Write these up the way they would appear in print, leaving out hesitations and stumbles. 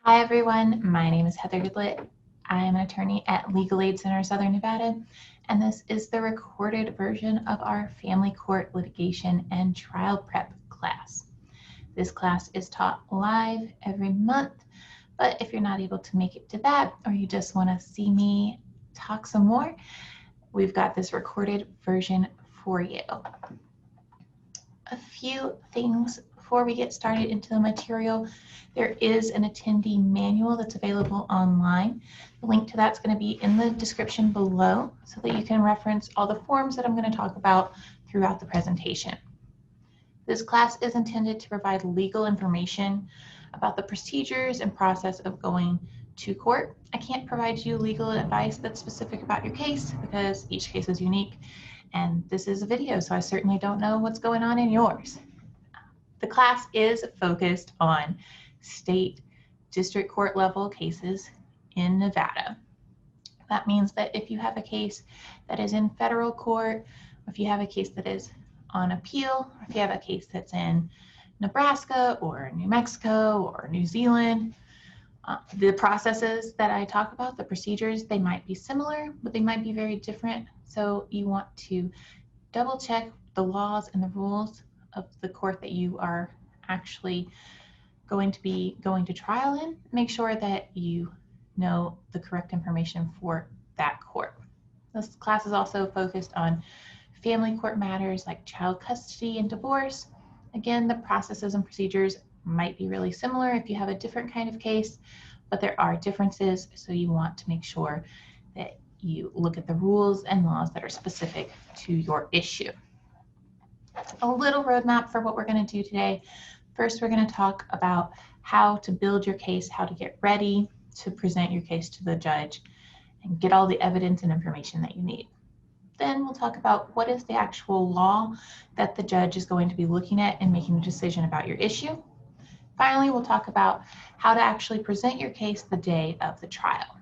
Hi everyone, my name is Heather Goodlett. I am an attorney at Legal Aid Center Southern Nevada, and this is the recorded version of our Family Court Litigation and Trial Prep class. This class is taught live every month, but if you're not able to make it to that, or you just want to see me talk some more, we've got this recorded version for you. A few things before we get started into the material. There is an attendee manual that's available online. The link to that's going to be in the description below so that you can reference all the forms that I'm going to talk about throughout the presentation. This class is intended to provide legal information about the procedures and process of going to court. I can't provide you legal advice that's specific about your case because each case is unique, and this is a video, so I certainly don't know what's going on in yours. The class is focused on state district court level cases in Nevada. That means that if you have a case that is in federal court, or if you have a case that is on appeal, or if you have a case that's in Nebraska or New Mexico or New Zealand, the processes that I talk about, the procedures, they might be similar, but they might be very different. So you want to double check the laws and the rules of the court that you are actually going to be going to trial in. Make sure that you know the correct information for that court. This class is also focused on family court matters like child custody and divorce. Again, the processes and procedures might be really similar if you have a different kind of case, but there are differences, so you want to make sure that you look at the rules and laws that are specific to your issue. A little roadmap for what we're going to do today. First, we're going to talk about how to build your case, how to get ready to present your case to the judge and get all the evidence and information that you need. Then we'll talk about what is the actual law that the judge is going to be looking at and making a decision about your issue. Finally, we'll talk about how to actually present your case the day of the trial.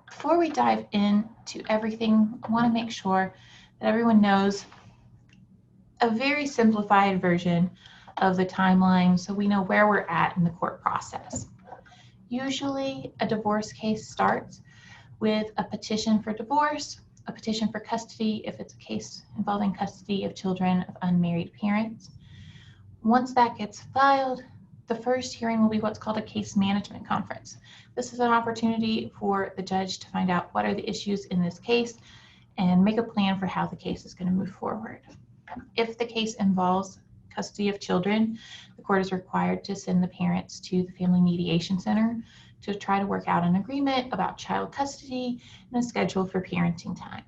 Before we dive into everything, I want to make sure that everyone knows a very simplified version of the timeline so we know where we're at in the court process. Usually, a divorce case starts with a petition for divorce, a petition for custody if it's a case involving custody of children of unmarried parents. Once that gets filed, the first hearing will be what's called a case management conference. This is an opportunity for the judge to find out what are the issues in this case and make a plan for how the case is going to move forward. If the case involves custody of children, the court is required to send the parents to the Family Mediation Center to try to work out an agreement about child custody and a schedule for parenting time.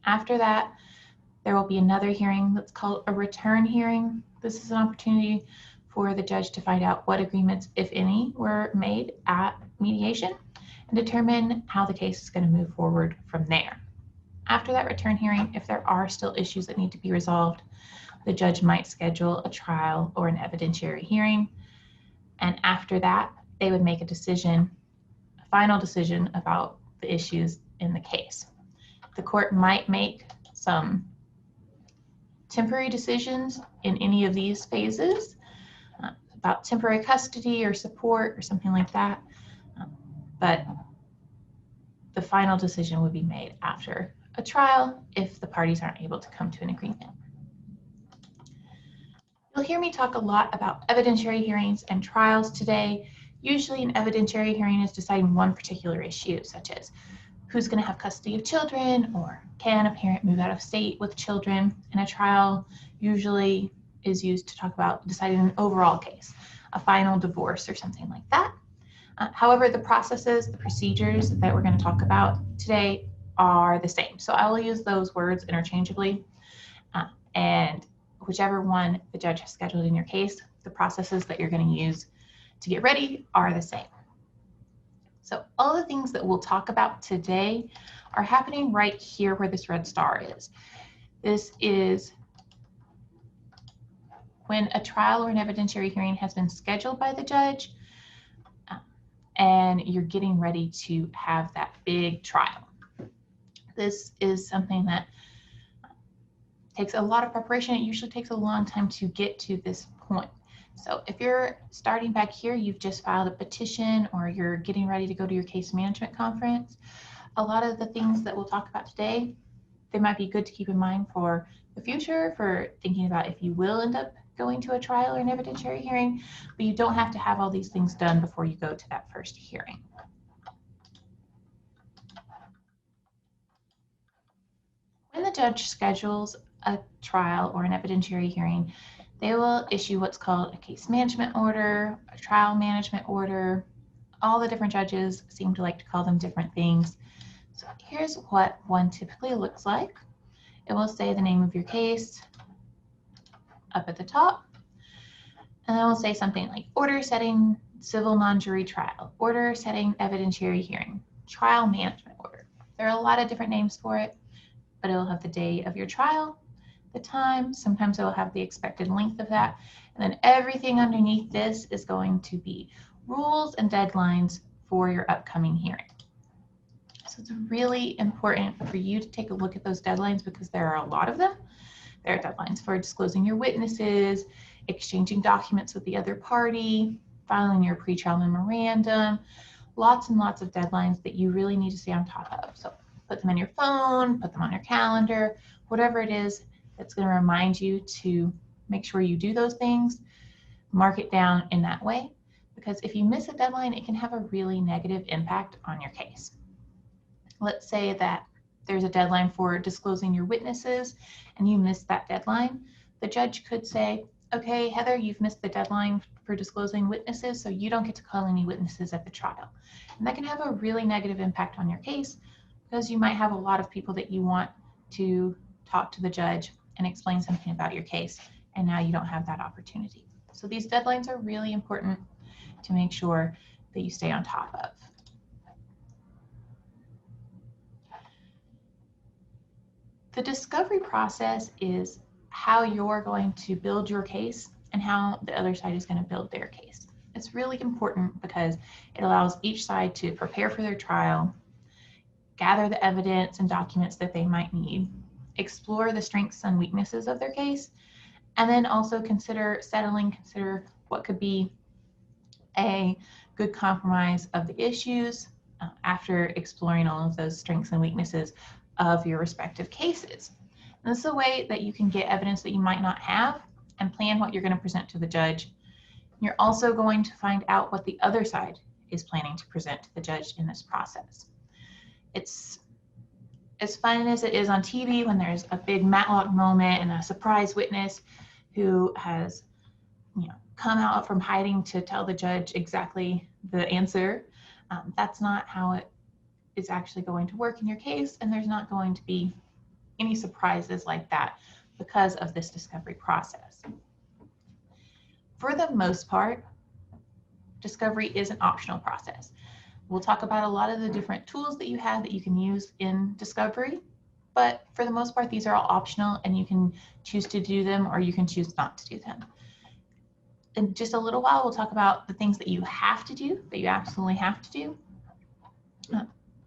After that, there will be another hearing that's called a return hearing. This is an opportunity for the judge to find out what agreements, if any, were made at mediation and determine how the case is going to move forward from there. After that return hearing, if there are still issues that need to be resolved, the judge might schedule a trial or an evidentiary hearing. And after that, they would make a decision, a final decision about the issues in the case. The court might make some temporary decisions in any of these phases about temporary custody or support or something like that, but the final decision would be made after a trial if the parties aren't able to come to an agreement. You'll hear me talk a lot about evidentiary hearings and trials today. Usually an evidentiary hearing is deciding one particular issue, such as who's going to have custody of children, or can a parent move out of state with children. And a trial usually is used to talk about deciding an overall case, a final divorce or something like that. However, the processes, the procedures that we're going to talk about today are the same. So I will use those words interchangeably, and whichever one the judge has scheduled in your case, the processes that you're going to use to get ready are the same. So all the things that we'll talk about today are happening right here where this red star is. This is when a trial or an evidentiary hearing has been scheduled by the judge and you're getting ready to have that big trial. This is something that takes a lot of preparation. It usually takes a long time to get to this point. So if you're starting back here, you've just filed a petition or you're getting ready to go to your case management conference, a lot of the things that we'll talk about today, they might be good to keep in mind for the future, for thinking about if you will end up going to a trial or an evidentiary hearing, but you don't have to have all these things done before you go to that first hearing. When the judge schedules a trial or an evidentiary hearing, they will issue what's called a case management order, a trial management order. All the different judges seem to like to call them different things. So here's what one typically looks like. It will say the name of your case up at the top, and it will say something like order setting civil non-jury trial, order setting evidentiary hearing, trial management order. There are a lot of different names for it, but it'll have the day of your trial, the time, sometimes it'll have the expected length of that, and then everything underneath this is going to be rules and deadlines for your upcoming hearing. So it's really important for you to take a look at those deadlines because there are a lot of them. There are deadlines for disclosing your witnesses, exchanging documents with the other party, filing your pretrial memorandum, lots and lots of deadlines that you really need to stay on top of. So put them on your phone, put them on your calendar, whatever it is that's going to remind you to make sure you do those things, mark it down in that way, because if you miss a deadline, it can have a really negative impact on your case. Let's say that there's a deadline for disclosing your witnesses and you missed that deadline. The judge could say, okay, Heather, you've missed the deadline for disclosing witnesses, so you don't get to call any witnesses at the trial. And that can have a really negative impact on your case because you might have a lot of people that you want to talk to the judge and explain something about your case, and now you don't have that opportunity. So these deadlines are really important to make sure that you stay on top of. The discovery process is how you're going to build your case and how the other side is going to build their case. It's really important because it allows each side to prepare for their trial, gather the evidence and documents that they might need, explore the strengths and weaknesses of their case, and then also consider what could be a good compromise of the issues after exploring all of those strengths and weaknesses of your respective cases. And this is a way that you can get evidence that you might not have and plan what you're going to present to the judge. You're also going to find out what the other side is planning to present to the judge in this process. It's as fun as it is on TV when there's a big Matlock moment and a surprise witness who has, come out from hiding to tell the judge exactly the answer. That's not how it is actually going to work in your case, and there's not going to be any surprises like that because of this discovery process. For the most part, discovery is an optional process. We'll talk about a lot of the different tools that you have that you can use in discovery, but for the most part, these are all optional and you can choose to do them or you can choose not to do them. In just a little while, we'll talk about the things that you have to do, that you absolutely have to do.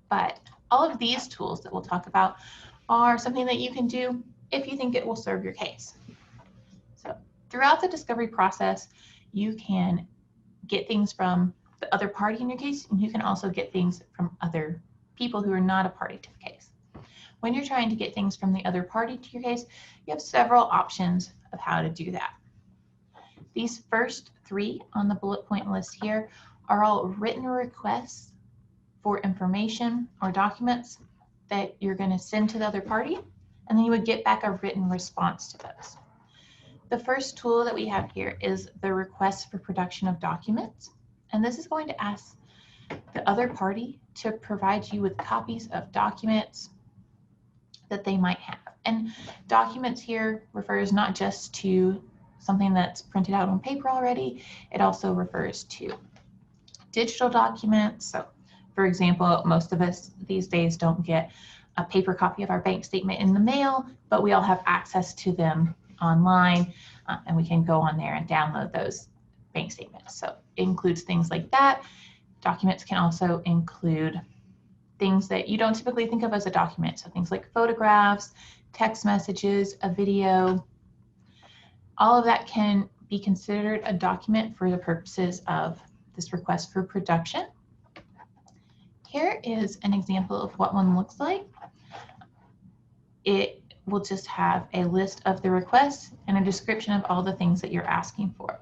But all of these tools that we'll talk about are something that you can do if you think it will serve your case. So throughout the discovery process, you can get things from the other party in your case, and you can also get things from other people who are not a party to the case. When you're trying to get things from the other party to your case, you have several options of how to do that. These first three on the bullet point list here are all written requests for information or documents that you're going to send to the other party, and then you would get back a written response to those. The first tool that we have here is the request for production of documents, and this is going to ask the other party to provide you with copies of documents that they might have. And documents here refers not just to something that's printed out on paper already, it also refers to digital documents. So for example, most of us these days don't get a paper copy of our bank statement in the mail, but we all have access to them online, and we can go on there and download those bank statements. So it includes things like that. Documents can also include things that you don't typically think of as a document. So things like photographs, text messages, a video, all of that can be considered a document for the purposes of this request for production. Here is an example of what one looks like. It will just have a list of the requests and a description of all the things that you're asking for.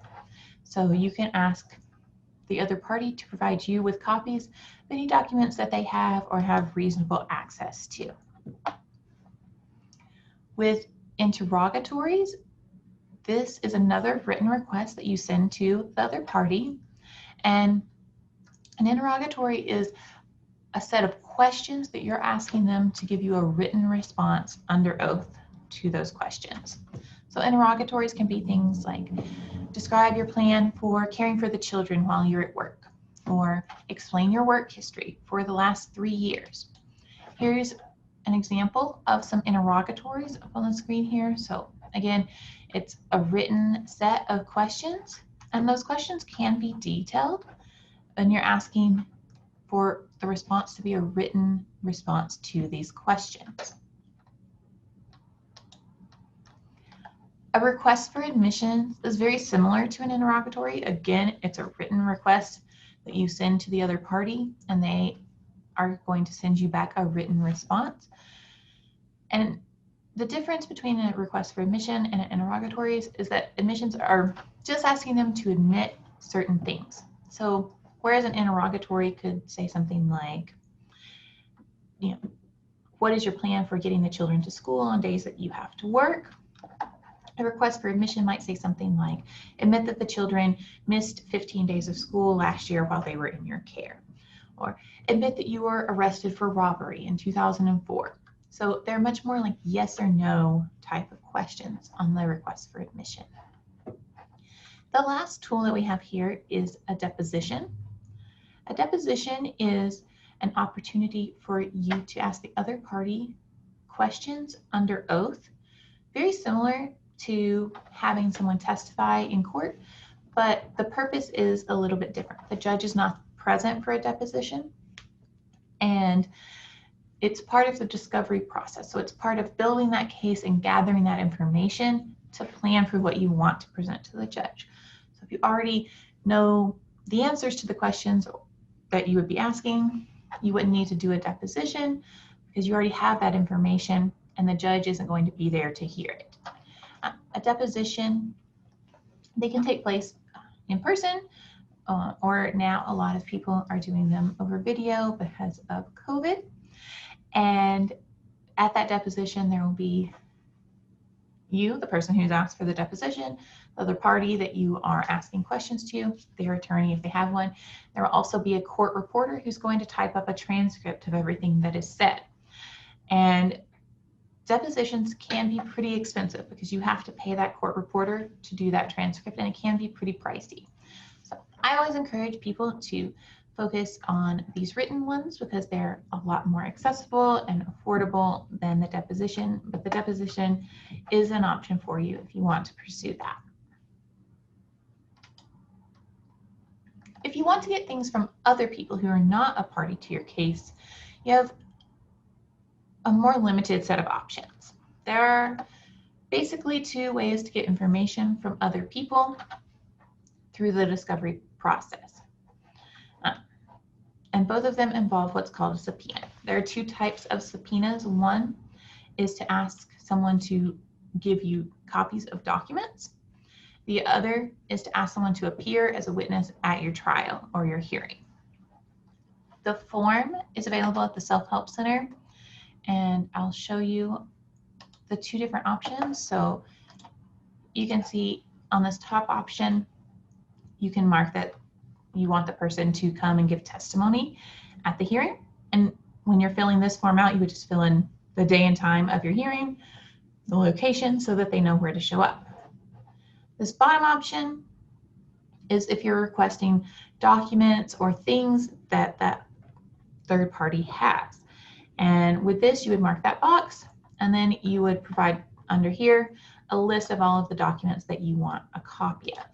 So you can ask the other party to provide you with copies of any documents that they have or have reasonable access to. With interrogatories, this is another written request that you send to the other party. And an interrogatory is a set of questions that you're asking them to give you a written response under oath to those questions. So interrogatories can be things like, describe your plan for caring for the children while you're at work, or explain your work history for the last 3 years. Here's an example of some interrogatories up on the screen here. So again, it's a written set of questions, and those questions can be detailed, and you're asking for the response to be a written response to these questions. A request for admission is very similar to an interrogatory. Again, it's a written request that you send to the other party, and they are going to send you back a written response. And the difference between a request for admission and an interrogatory is that admissions are just asking them to admit certain things. So whereas an interrogatory could say something like, you know, what is your plan for getting the children to school on days that you have to work? A request for admission might say something like, admit that the children missed 15 days of school last year while they were in your care, or admit that you were arrested for robbery in 2004. So they're much more like yes or no type of questions on the request for admission. The last tool that we have here is a deposition. A deposition is an opportunity for you to ask the other party questions under oath, very similar to having someone testify in court, but the purpose is a little bit different. The judge is not present for a deposition, and it's part of the discovery process. So it's part of building that case and gathering that information to plan for what you want to present to the judge. So if you already know the answers to the questions that you would be asking, you wouldn't need to do a deposition because you already have that information and the judge isn't going to be there to hear it. A deposition, they can take place in person, or now a lot of people are doing them over video because of COVID. And at that deposition, there will be you, the person who's asked for the deposition, the other party that you are asking questions to, their attorney if they have one. There will also be a court reporter who's going to type up a transcript of everything that is said. And depositions can be pretty expensive because you have to pay that court reporter to do that transcript, and it can be pretty pricey. So I always encourage people to focus on these written ones because they're a lot more accessible and affordable than the deposition, but the deposition is an option for you if you want to pursue that. If you want to get things from other people who are not a party to your case, you have a more limited set of options. There are basically 2 ways to get information from other people through the discovery process. And both of them involve what's called a subpoena. There are 2 types of subpoenas. One is to ask someone to give you copies of documents. The other is to ask someone to appear as a witness at your trial or your hearing. The form is available at the Self-Help Center, and I'll show you the 2 different options. So you can see on this top option, you can mark that you want the person to come and give testimony at the hearing. And when you're filling this form out, you would just fill in the day and time of your hearing, the location, so that they know where to show up. This bottom option is if you're requesting documents or things that that third party has. And with this, you would mark that box, and then you would provide under here a list of all of the documents that you want a copy of.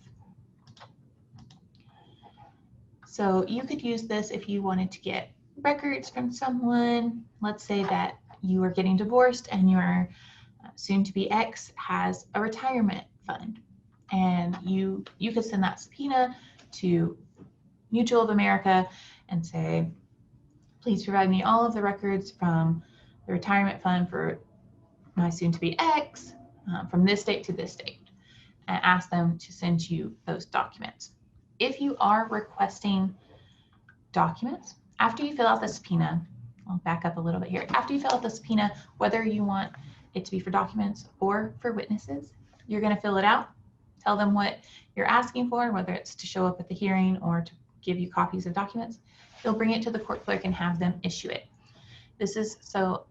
So you could use this if you wanted to get records from someone. Let's say that you are getting divorced and your soon-to-be ex has a retirement fund, and you could send that subpoena to Mutual of America and say, please provide me all of the records from the retirement fund for my soon-to-be ex from this date to this date, and ask them to send you those documents. If you are requesting documents, after you fill out the subpoena, I'll back up a little bit here. After you fill out the subpoena, whether you want it to be for documents or for witnesses, you're going to fill it out, tell them what you're asking for, whether it's to show up at the hearing or to give you copies of documents. You'll bring it to the court clerk and have them issue it. This is so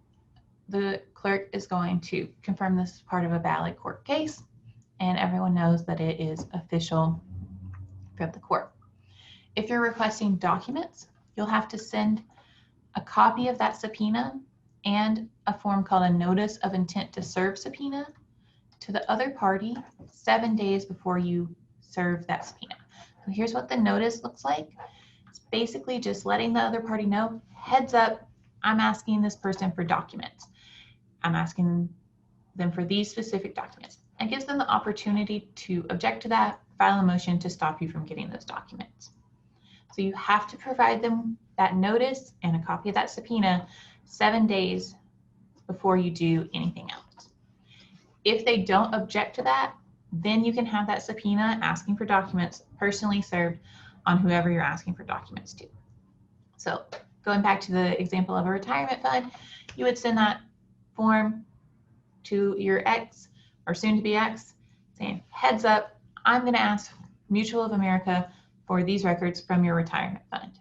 the clerk is going to confirm this is part of a valid court case, and everyone knows that it is official from the court. If you're requesting documents, you'll have to send a copy of that subpoena and a form called a notice of intent to serve subpoena to the other party 7 days before you serve that subpoena. So here's what the notice looks like. It's basically just letting the other party know, heads up, I'm asking this person for documents. I'm asking them for these specific documents. It gives them the opportunity to object to that, file a motion to stop you from getting those documents. So you have to provide them that notice and a copy of that subpoena 7 days before you do anything else. If they don't object to that, then you can have that subpoena asking for documents personally served on whoever you're asking for documents to. So going back to the example of a retirement fund, you would send that form to your ex or soon-to-be ex saying, heads up, I'm going to ask Mutual of America for these records from your retirement fund.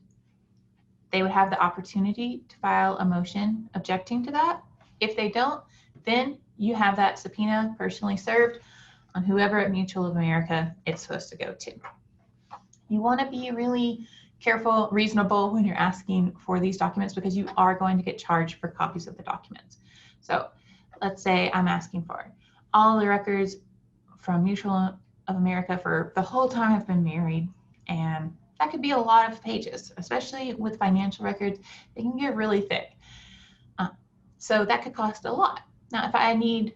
They would have the opportunity to file a motion objecting to that. If they don't, then you have that subpoena personally served on whoever at Mutual of America it's supposed to go to. You want to be really careful, reasonable when you're asking for these documents, because you are going to get charged for copies of the documents. So let's say I'm asking for all the records from Mutual of America for the whole time I've been married, and that could be a lot of pages, especially with financial records. They can get really thick. So that could cost a lot. Now, if I need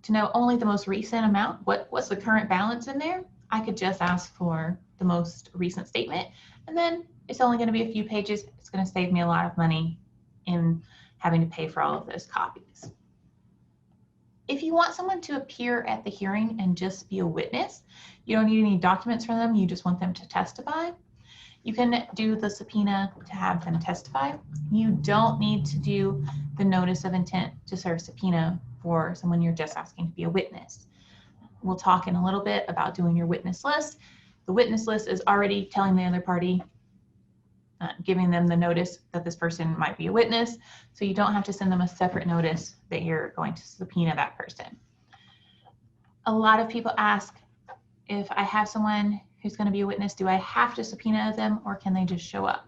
to know only the most recent amount, what's the current balance in there, I could just ask for the most recent statement, and then it's only going to be a few pages. It's going to save me a lot of money in having to pay for all of those copies. If you want someone to appear at the hearing and just be a witness, you don't need any documents from them, you just want them to testify, you can do the subpoena to have them testify. You don't need to do the notice of intent to serve subpoena for someone you're just asking to be a witness. We'll talk in a little bit about doing your witness list. The witness list is already telling the other party, giving them the notice that this person might be a witness, so you don't have to send them a separate notice that you're going to subpoena that person. A lot of people ask, if I have someone who's going to be a witness, do I have to subpoena them or can they just show up?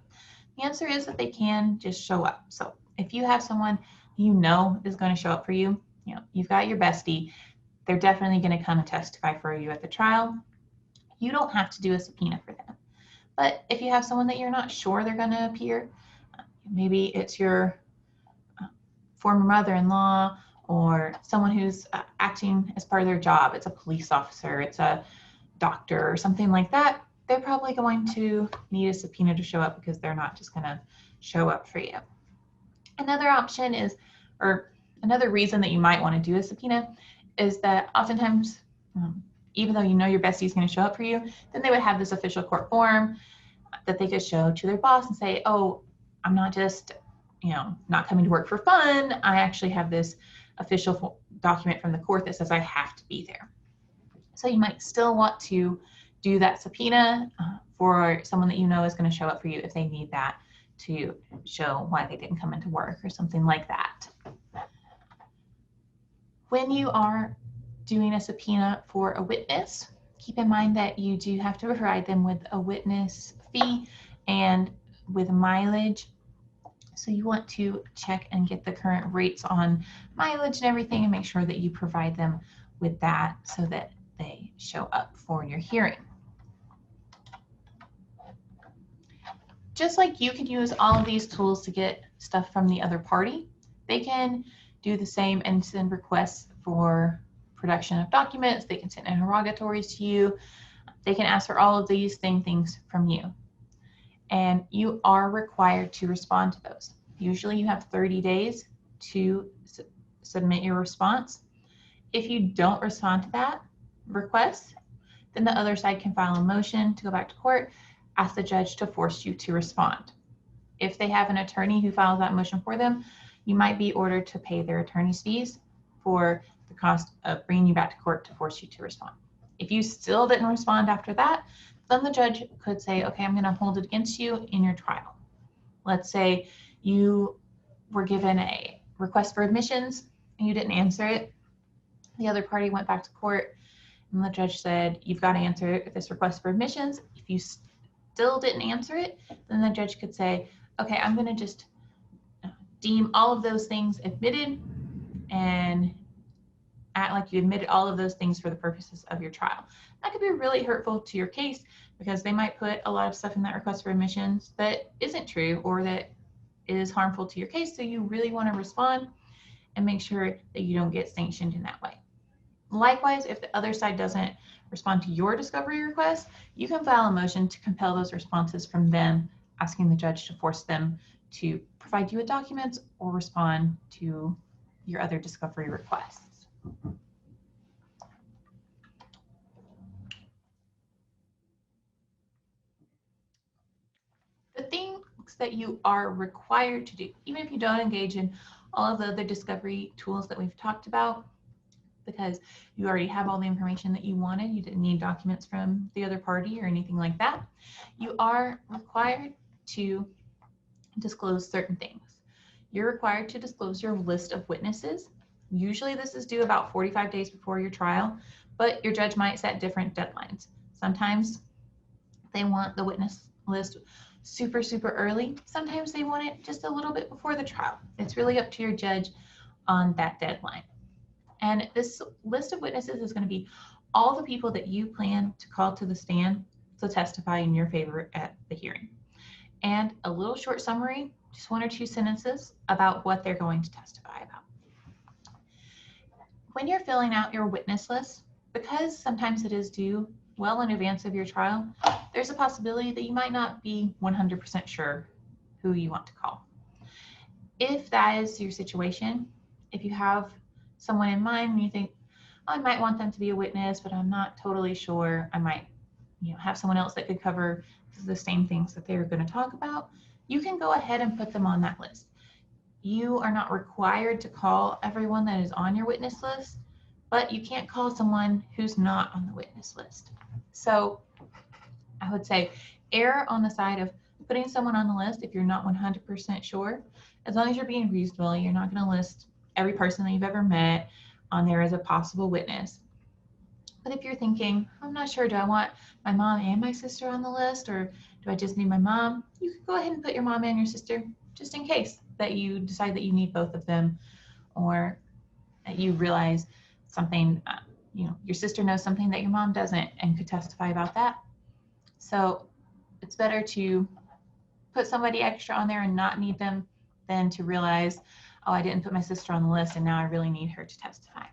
The answer is that they can just show up. So if you have someone you know is going to show up for you, you've got your bestie, they're definitely going to come and testify for you at the trial. You don't have to do a subpoena for them. But if you have someone that you're not sure they're going to appear, maybe it's your former mother-in-law or someone who's acting as part of their job, it's a police officer, it's a doctor or something like that, they're probably going to need a subpoena to show up because they're not just going to show up for you. Another option is, or another reason that you might want to do a subpoena is that oftentimes, even though you know your bestie is going to show up for you, then they would have this official court form that they could show to their boss and say, oh, I'm not just, not coming to work for fun. I actually have this official document from the court that says I have to be there. So you might still want to do that subpoena for someone that you know is going to show up for you if they need that to show why they didn't come into work or something like that. When you are doing a subpoena for a witness, keep in mind that you do have to provide them with a witness fee and with mileage. So you want to check and get the current rates on mileage and everything and make sure that you provide them with that so that they show up for your hearing. Just like you can use all of these tools to get stuff from the other party, they can do the same and send requests for production of documents, they can send interrogatories to you, they can ask for all of these things from you. And you are required to respond to those. Usually you have 30 days to submit your response. If you don't respond to that request, then the other side can file a motion to go back to court, ask the judge to force you to respond. If they have an attorney who files that motion for them, you might be ordered to pay their attorney's fees for the cost of bringing you back to court to force you to respond. If you still didn't respond after that, then the judge could say, okay, I'm going to hold it against you in your trial. Let's say you were given a request for admissions and you didn't answer it. The other party went back to court and the judge said, you've got to answer this request for admissions. If you still didn't answer it, then the judge could say, okay, I'm going to just deem all of those things admitted and act like you admitted all of those things for the purposes of your trial. That could be really hurtful to your case because they might put a lot of stuff in that request for admissions that isn't true or that is harmful to your case. So you really want to respond and make sure that you don't get sanctioned in that way. Likewise, if the other side doesn't respond to your discovery request, you can file a motion to compel those responses from them, asking the judge to force them to provide you with documents or respond to your other discovery requests. The things that you are required to do, even if you don't engage in all of the other discovery tools that we've talked about, because you already have all the information that you wanted, you didn't need documents from the other party or anything like that, you are required to disclose certain things. You're required to disclose your list of witnesses. Usually this is due about 45 days before your trial, but your judge might set different deadlines. Sometimes they want the witness list super early. Sometimes they want it just a little bit before the trial. It's really up to your judge on that deadline. And this list of witnesses is going to be all the people that you plan to call to the stand to testify in your favor at the hearing. And a little short summary, just 1 or 2 sentences about what they're going to testify about. When you're filling out your witness list, because sometimes it is due well in advance of your trial, there's a possibility that you might not be 100% sure who you want to call. If that is your situation, if you have someone in mind and you think, oh, I might want them to be a witness, but I'm not totally sure, I might have someone else that could cover the same things that they're going to talk about, you can go ahead and put them on that list. You are not required to call everyone that is on your witness list, but you can't call someone who's not on the witness list. So I would say err on the side of putting someone on the list if you're not 100% sure. As long as you're being reasonable, you're not going to list every person that you've ever met on there as a possible witness. But if you're thinking, I'm not sure, do I want my mom and my sister on the list, or do I just need my mom? You can go ahead and put your mom and your sister just in case that you decide that you need both of them, or that you realize something, your sister knows something that your mom doesn't and could testify about that. So it's better to put somebody extra on there and not need them than to realize, oh, I didn't put my sister on the list and now I really need her to testify.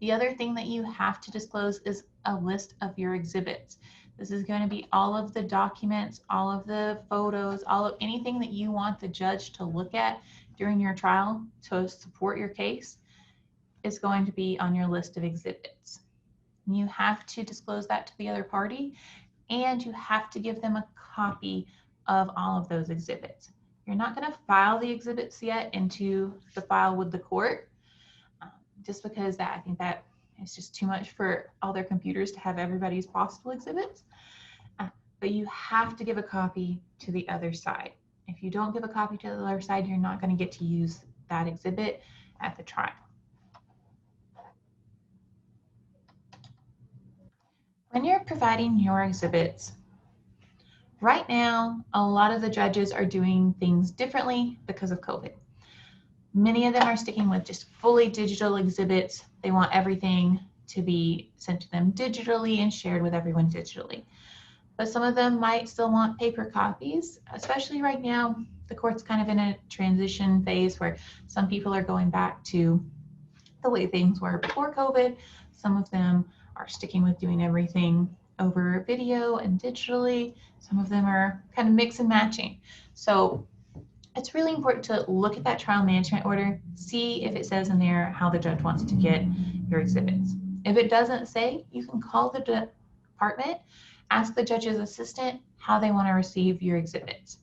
The other thing that you have to disclose is a list of your exhibits. This is going to be all of the documents, all of the photos, all of anything that you want the judge to look at during your trial to support your case is going to be on your list of exhibits. You have to disclose that to the other party, and you have to give them a copy of all of those exhibits. You're not going to file the exhibits yet into the file with the court, just because I think that is just too much for all their computers to have everybody's possible exhibits. But you have to give a copy to the other side. If you don't give a copy to the other side, you're not going to get to use that exhibit at the trial. When you're providing your exhibits, right now, a lot of the judges are doing things differently because of COVID. Many of them are sticking with just fully digital exhibits. They want everything to be sent to them digitally and shared with everyone digitally. But some of them might still want paper copies, especially right now. The court's kind of in a transition phase where some people are going back to the the way things were before COVID. Some of them are sticking with doing everything over video and digitally. Some of them are kind of mix and matching. So it's really important to look at that trial management order, see if it says in there how the judge wants to get your exhibits. If it doesn't say, you can call the department, ask the judge's assistant how they want to receive your exhibits.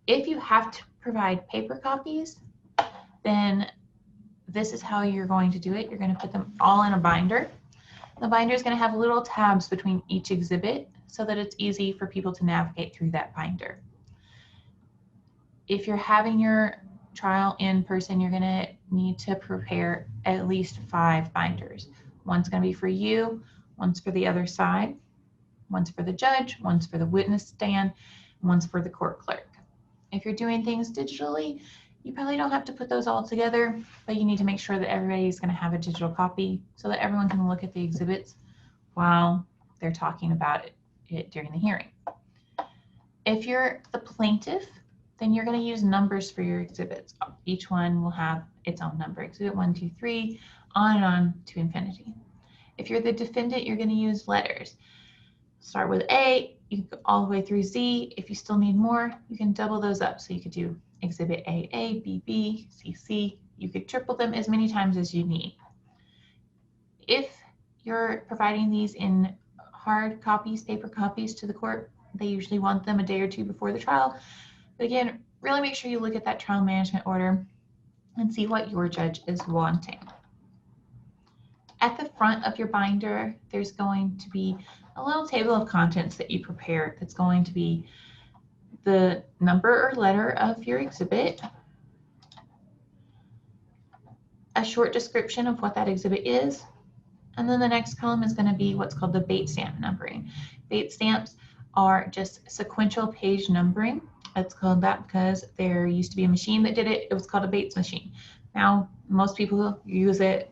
If you have to provide paper copies, then this is how you're going to do it. You're going to put them all in a binder. The binder is going to have little tabs between each exhibit so that it's easy for people to navigate through that binder. If you're having your trial in person, you're going to need to prepare at least 5 binders. One's going to be for you, one's for the other side, one's for the judge, one's for the witness stand, one's for the court clerk. If you're doing things digitally, you probably don't have to put those all together, but you need to make sure that everybody's going to have a digital copy so that everyone can look at the exhibits while they're talking about it during the hearing. If you're the plaintiff, then you're going to use numbers for your exhibits. Each one will have its own number, exhibit 1, 2, 3, on and on to infinity. If you're the defendant, you're going to use letters. Start with A, you can go all the way through Z. If you still need more, you can double those up. So you could do exhibit AA, BB, CC. You could triple them as many times as you need. If you're providing these in hard copies, paper copies to the court, they usually want them a day or 2 before the trial. But again, really make sure you look at that trial management order and see what your judge is wanting. At the front of your binder, there's going to be a little table of contents that you prepare that's going to be the number or letter of your exhibit, a short description of what that exhibit is, and then the next column is going to be what's called the Bates stamp numbering. Bates stamps are just sequential page numbering. It's called that because there used to be a machine that did it. It was called a Bates machine. Now, most people use a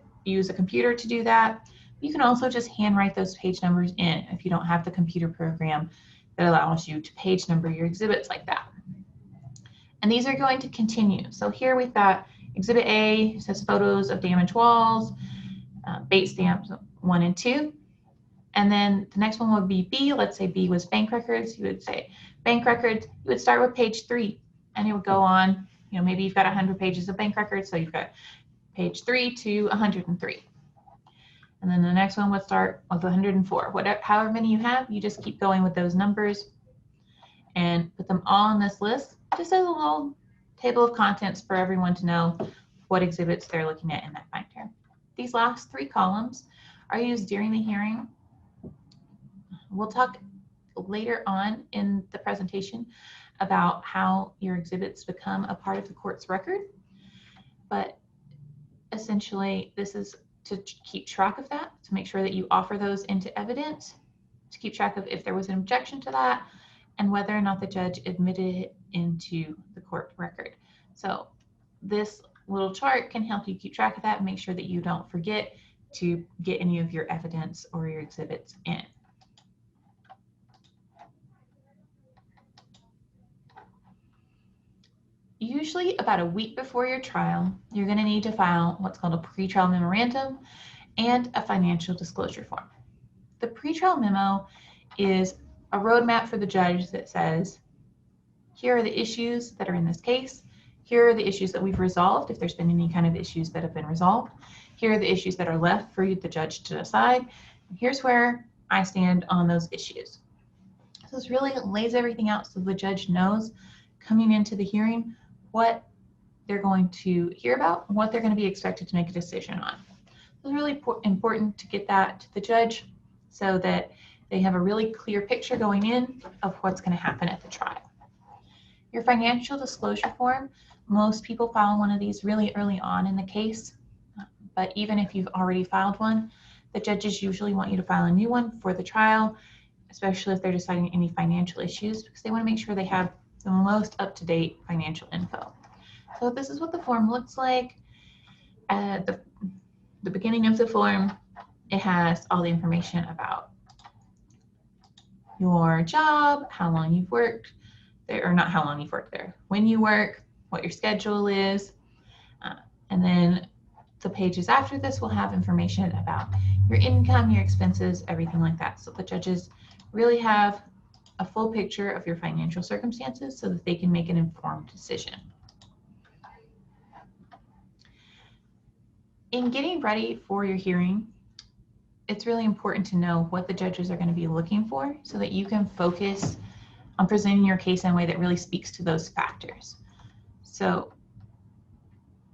computer to do that. You can also just handwrite those page numbers in if you don't have the computer program that allows you to page number your exhibits like that. And these are going to continue. So here we've got Exhibit A, says photos of damaged walls, Bates stamps 1 and 2. And then the next one would be B. Let's say B was bank records. You would say bank records. You would start with page 3 and it would go on. You know, maybe you've got 100 pages of bank records. So you've got page 3 to 103. And then the next one would start with 104. Whatever, however many you have, you just keep going with those numbers and put them all on this list, just as a little table of contents for everyone to know what exhibits they're looking at in that binder. These last 3 columns are used during the hearing. We'll talk later on in the presentation about how your exhibits become a part of the court's record, but essentially this is to keep track of that, to make sure that you offer those into evidence, to keep track of if there was an objection to that, and whether or not the judge admitted it into the court record. So this little chart can help you keep track of that and make sure that you don't forget to get any of your evidence or your exhibits in. Usually about a week before your trial, you're going to need to file what's called a pretrial memorandum and a financial disclosure form. The pretrial memo is a roadmap for the judge that says, here are the issues that are in this case. Here are the issues that we've resolved, if there's been any kind of issues that have been resolved. Here are the issues that are left for the judge to decide. And here's where I stand on those issues. So this really lays everything out so the judge knows coming into the hearing what they're going to hear about, what they're going to be expected to make a decision on. It's really important to get that to the judge so that they have a really clear picture going in of what's going to happen at the trial. Your financial disclosure form, most people file one of these really early on in the case, but even if you've already filed one, the judges usually want you to file a new one for the trial, especially if they're deciding any financial issues, because they want to make sure they have the most up-to-date financial info. So this is what the form looks like. At the beginning of the form, it has all the information about your job, how long you've worked there, or not how long you've worked there, when you work, what your schedule is, and then the pages after this will have information about your income, your expenses, everything like that. So the judges really have a full picture of your financial circumstances so that they can make an informed decision. In getting ready for your hearing, it's really important to know what the judges are going to be looking for so that you can focus on presenting your case in a way that really speaks to those factors. So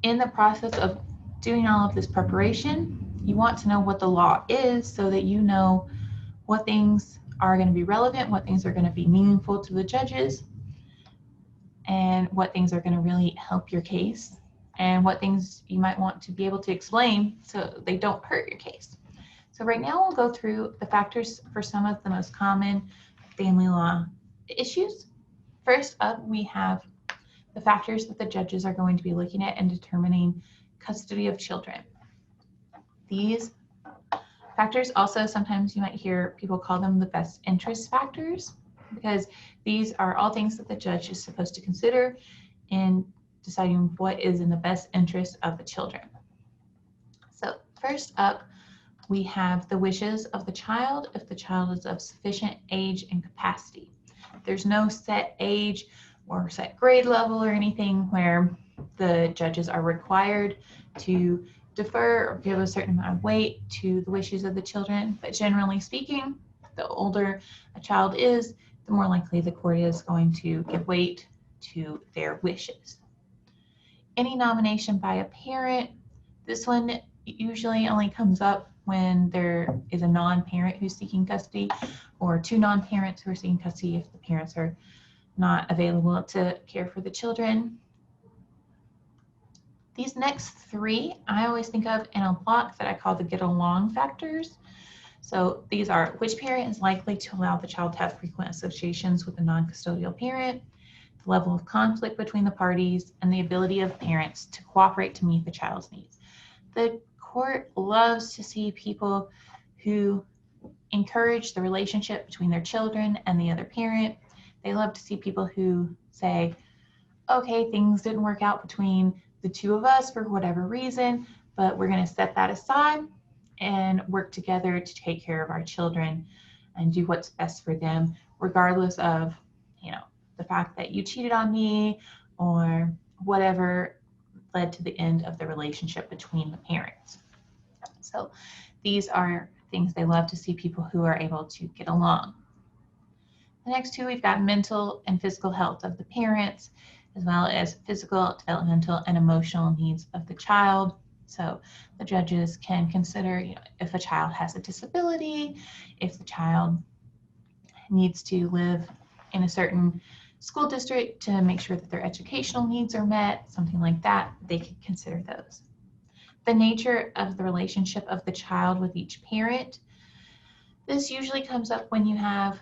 in the process of doing all of this preparation, you want to know what the law is so that you know what things are going to be relevant, what things are going to be meaningful to the judges, and what things are going to really help your case, and what things you might want to be able to explain so they don't hurt your case. So right now we'll go through the factors for some of the most common family law issues. First up, we have the factors that the judges are going to be looking at in determining custody of children. These factors also, sometimes you might hear people call them the best interest factors, because these are all things that the judge is supposed to consider in deciding what is in the best interest of the children. So first up, we have the wishes of the child if the child is of sufficient age and capacity. There's no set age or set grade level or anything where the judges are required to defer or give a certain amount of weight to the wishes of the children. But generally speaking, the older a child is, the more likely the court is going to give weight to their wishes. Any nomination by a parent, this one usually only comes up when there is a non-parent who's seeking custody, or two non-parents who are seeking custody if the parents are not available to care for the children. These next three I always think of in a block that I call the get along factors. So these are: which parent is likely to allow the child to have frequent associations with a non-custodial parent, the level of conflict between the parties, and the ability of parents to cooperate to meet the child's needs. The court loves to see people who encourage the relationship between their children and the other parent. They love to see people who say, okay, things didn't work out between the two of us for whatever reason, but we're going to set that aside and work together to take care of our children and do what's best for them, regardless of, the fact that you cheated on me or whatever led to the end of the relationship between the parents. So these are things they love to see, people who are able to get along. The next two, we've got mental and physical health of the parents, as well as physical, developmental, and emotional needs of the child. So the judges can consider, if a child has a disability, if the child needs to live in a certain school district to make sure that their educational needs are met, something like that, they could consider those. The nature of the relationship of the child with each parent. This usually comes up when you have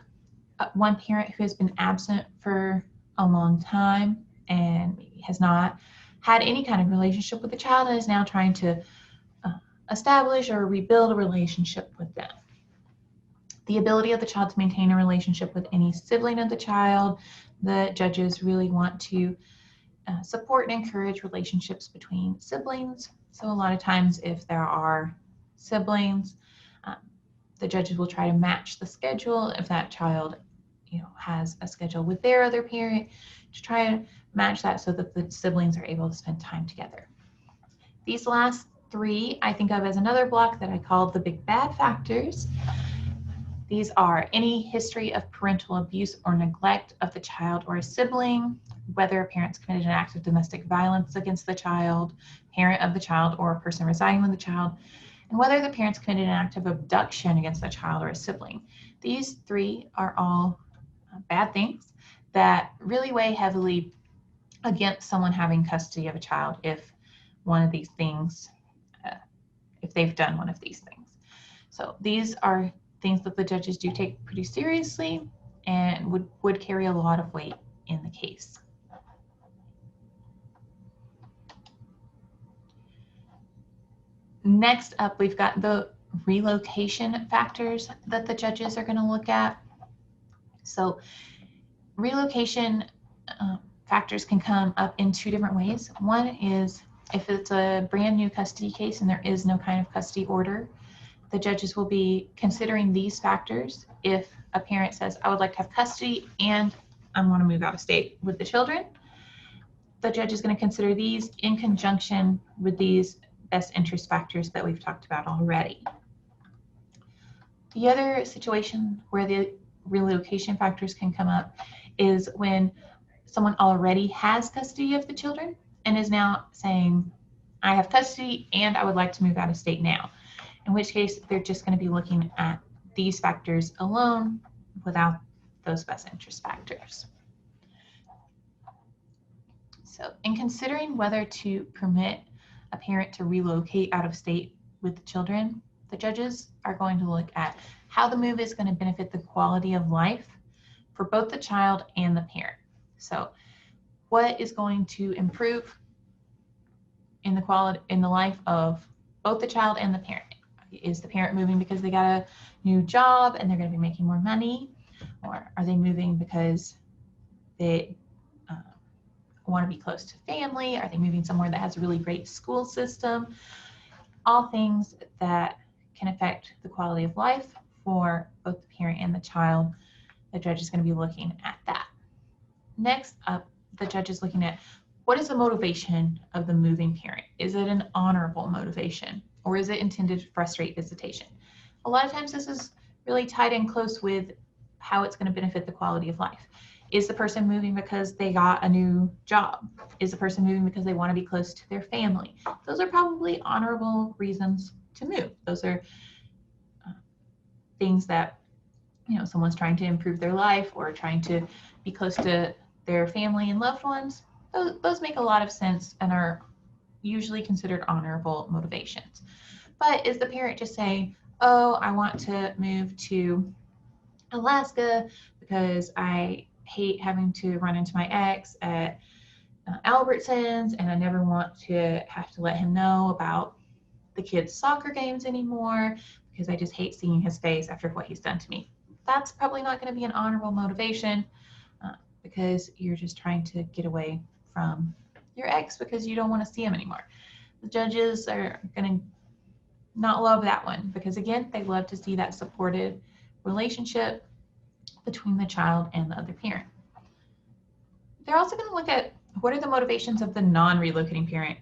one parent who has been absent for a long time and has not had any kind of relationship with the child and is now trying to establish or rebuild a relationship with them. The ability of the child to maintain a relationship with any sibling of the child. The judges really want to support and encourage relationships between siblings. So a lot of times if there are siblings, the judges will try to match the schedule. If that child has a schedule with their other parent, to try and match that so that the siblings are able to spend time together. These last three I think of as another block that I call the big bad factors. These are any history of parental abuse or neglect of the child or a sibling, whether a parent's committed an act of domestic violence against the child, parent of the child, or a person residing with the child, and whether the parents committed an act of abduction against a child or a sibling. These three are all bad things that really weigh heavily against someone having custody of a child if one of these things, if they've done one of these things. So these are things that the judges do take pretty seriously and would carry a lot of weight in the case. Next up, we've got the relocation factors that the judges are going to look at. So relocation factors can come up in two different ways. One is If it's a brand new custody case and there is no kind of custody order, the judges will be considering these factors. If a parent says, I would like to have custody and I want to move out of state with the children, the judge is going to consider these in conjunction with these best interest factors that we've talked about already. The other situation where the relocation factors can come up is when someone already has custody of the children and is now saying, I have custody and I would like to move out of state now. In which case, they're just going to be looking at these factors alone without those best interest factors. So in considering whether to permit a parent to relocate out of state with the children, the judges are going to look at how the move is going to benefit the quality of life for both the child and the parent. So what is going to improve in the life of both the child and the parent? Is the parent moving because they got a new job and they're going to be making more money? Or are they moving because they want to be close to family? Are they moving somewhere that has a really great school system? All things that can affect the quality of life for both the parent and the child. The judge is going to be looking at that. Next up, the judge is looking at what is the motivation of the moving parent? Is it an honorable motivation or is it intended to frustrate visitation? A lot of times this is really tied in close with how it's going to benefit the quality of life. Is the person moving because they got a new job? Is the person moving because they want to be close to their family? Those are probably honorable reasons to move. Those are things that, someone's trying to improve their life or trying to be close to their family and loved ones. Those make a lot of sense and are usually considered honorable motivations. But is the parent just saying, oh, I want to move to Alaska because I hate having to run into my ex at Albertsons and I never want to have to let him know about the kids' soccer games anymore because I just hate seeing his face after what he's done to me? That's probably not going to be an honorable motivation because you're just trying to get away from your ex because you don't want to see him anymore. The judges are going to not love that one because, again, they love to see that supportive relationship between the child and the other parent. They're also going to look at what are the motivations of the non-relocating parent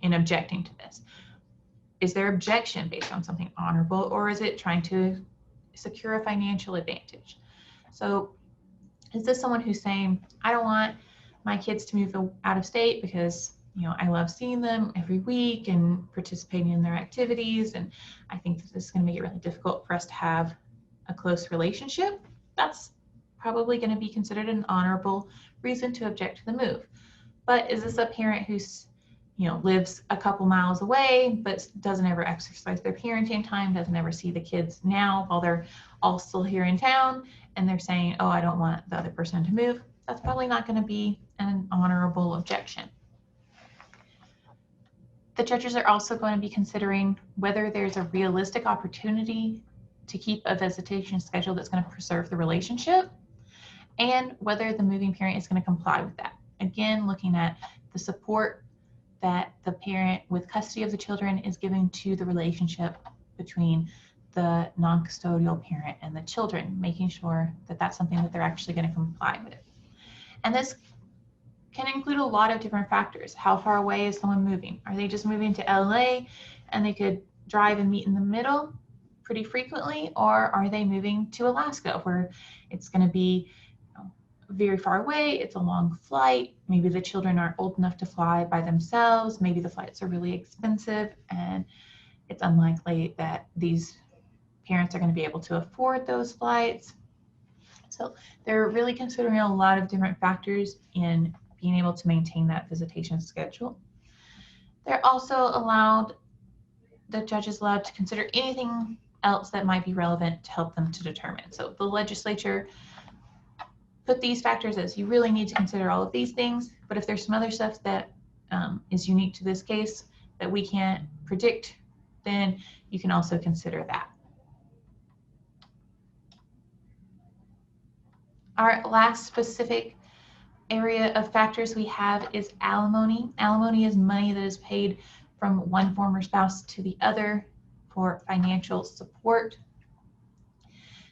in objecting to this. Is their objection based on something honorable or is it trying to secure a financial advantage? So is this someone who's saying, I don't want my kids to move out of state because I love seeing them every week and participating in their activities, and I think that this is going to make it really difficult for us to have a close relationship? That's probably going to be considered an honorable reason to object to the move. But is this a parent who's lives a couple miles away but doesn't ever exercise their parenting time, doesn't ever see the kids now while they're all still here in town, and they're saying, oh, I don't want the other person to move? That's probably not going to be an honorable objection. The judges are also going to be considering whether there's a realistic opportunity to keep a visitation schedule that's going to preserve the relationship and whether the moving parent is going to comply with that. Again, looking at the support that the parent with custody of the children is giving to the relationship between the non-custodial parent and the children, making sure that that's something that they're actually going to comply with. And this can include a lot of different factors. How far away is someone moving? Are they just moving to LA and they could drive and meet in the middle pretty frequently? Or are they moving to Alaska where it's going to be very far away, it's a long flight, maybe the children aren't old enough to fly by themselves, maybe the flights are really expensive and it's unlikely that these parents are going to be able to afford those flights. So they're really considering a lot of different factors in being able to maintain that visitation schedule. They're also the judges allowed to consider anything else that might be relevant to help them to determine. So the legislature put these factors as you really need to consider all of these things, but if there's some other stuff that is unique to this case that we can't predict, then you can also consider that. Our last specific area of factors we have is alimony. Alimony is money that is paid from one former spouse to the other for financial support.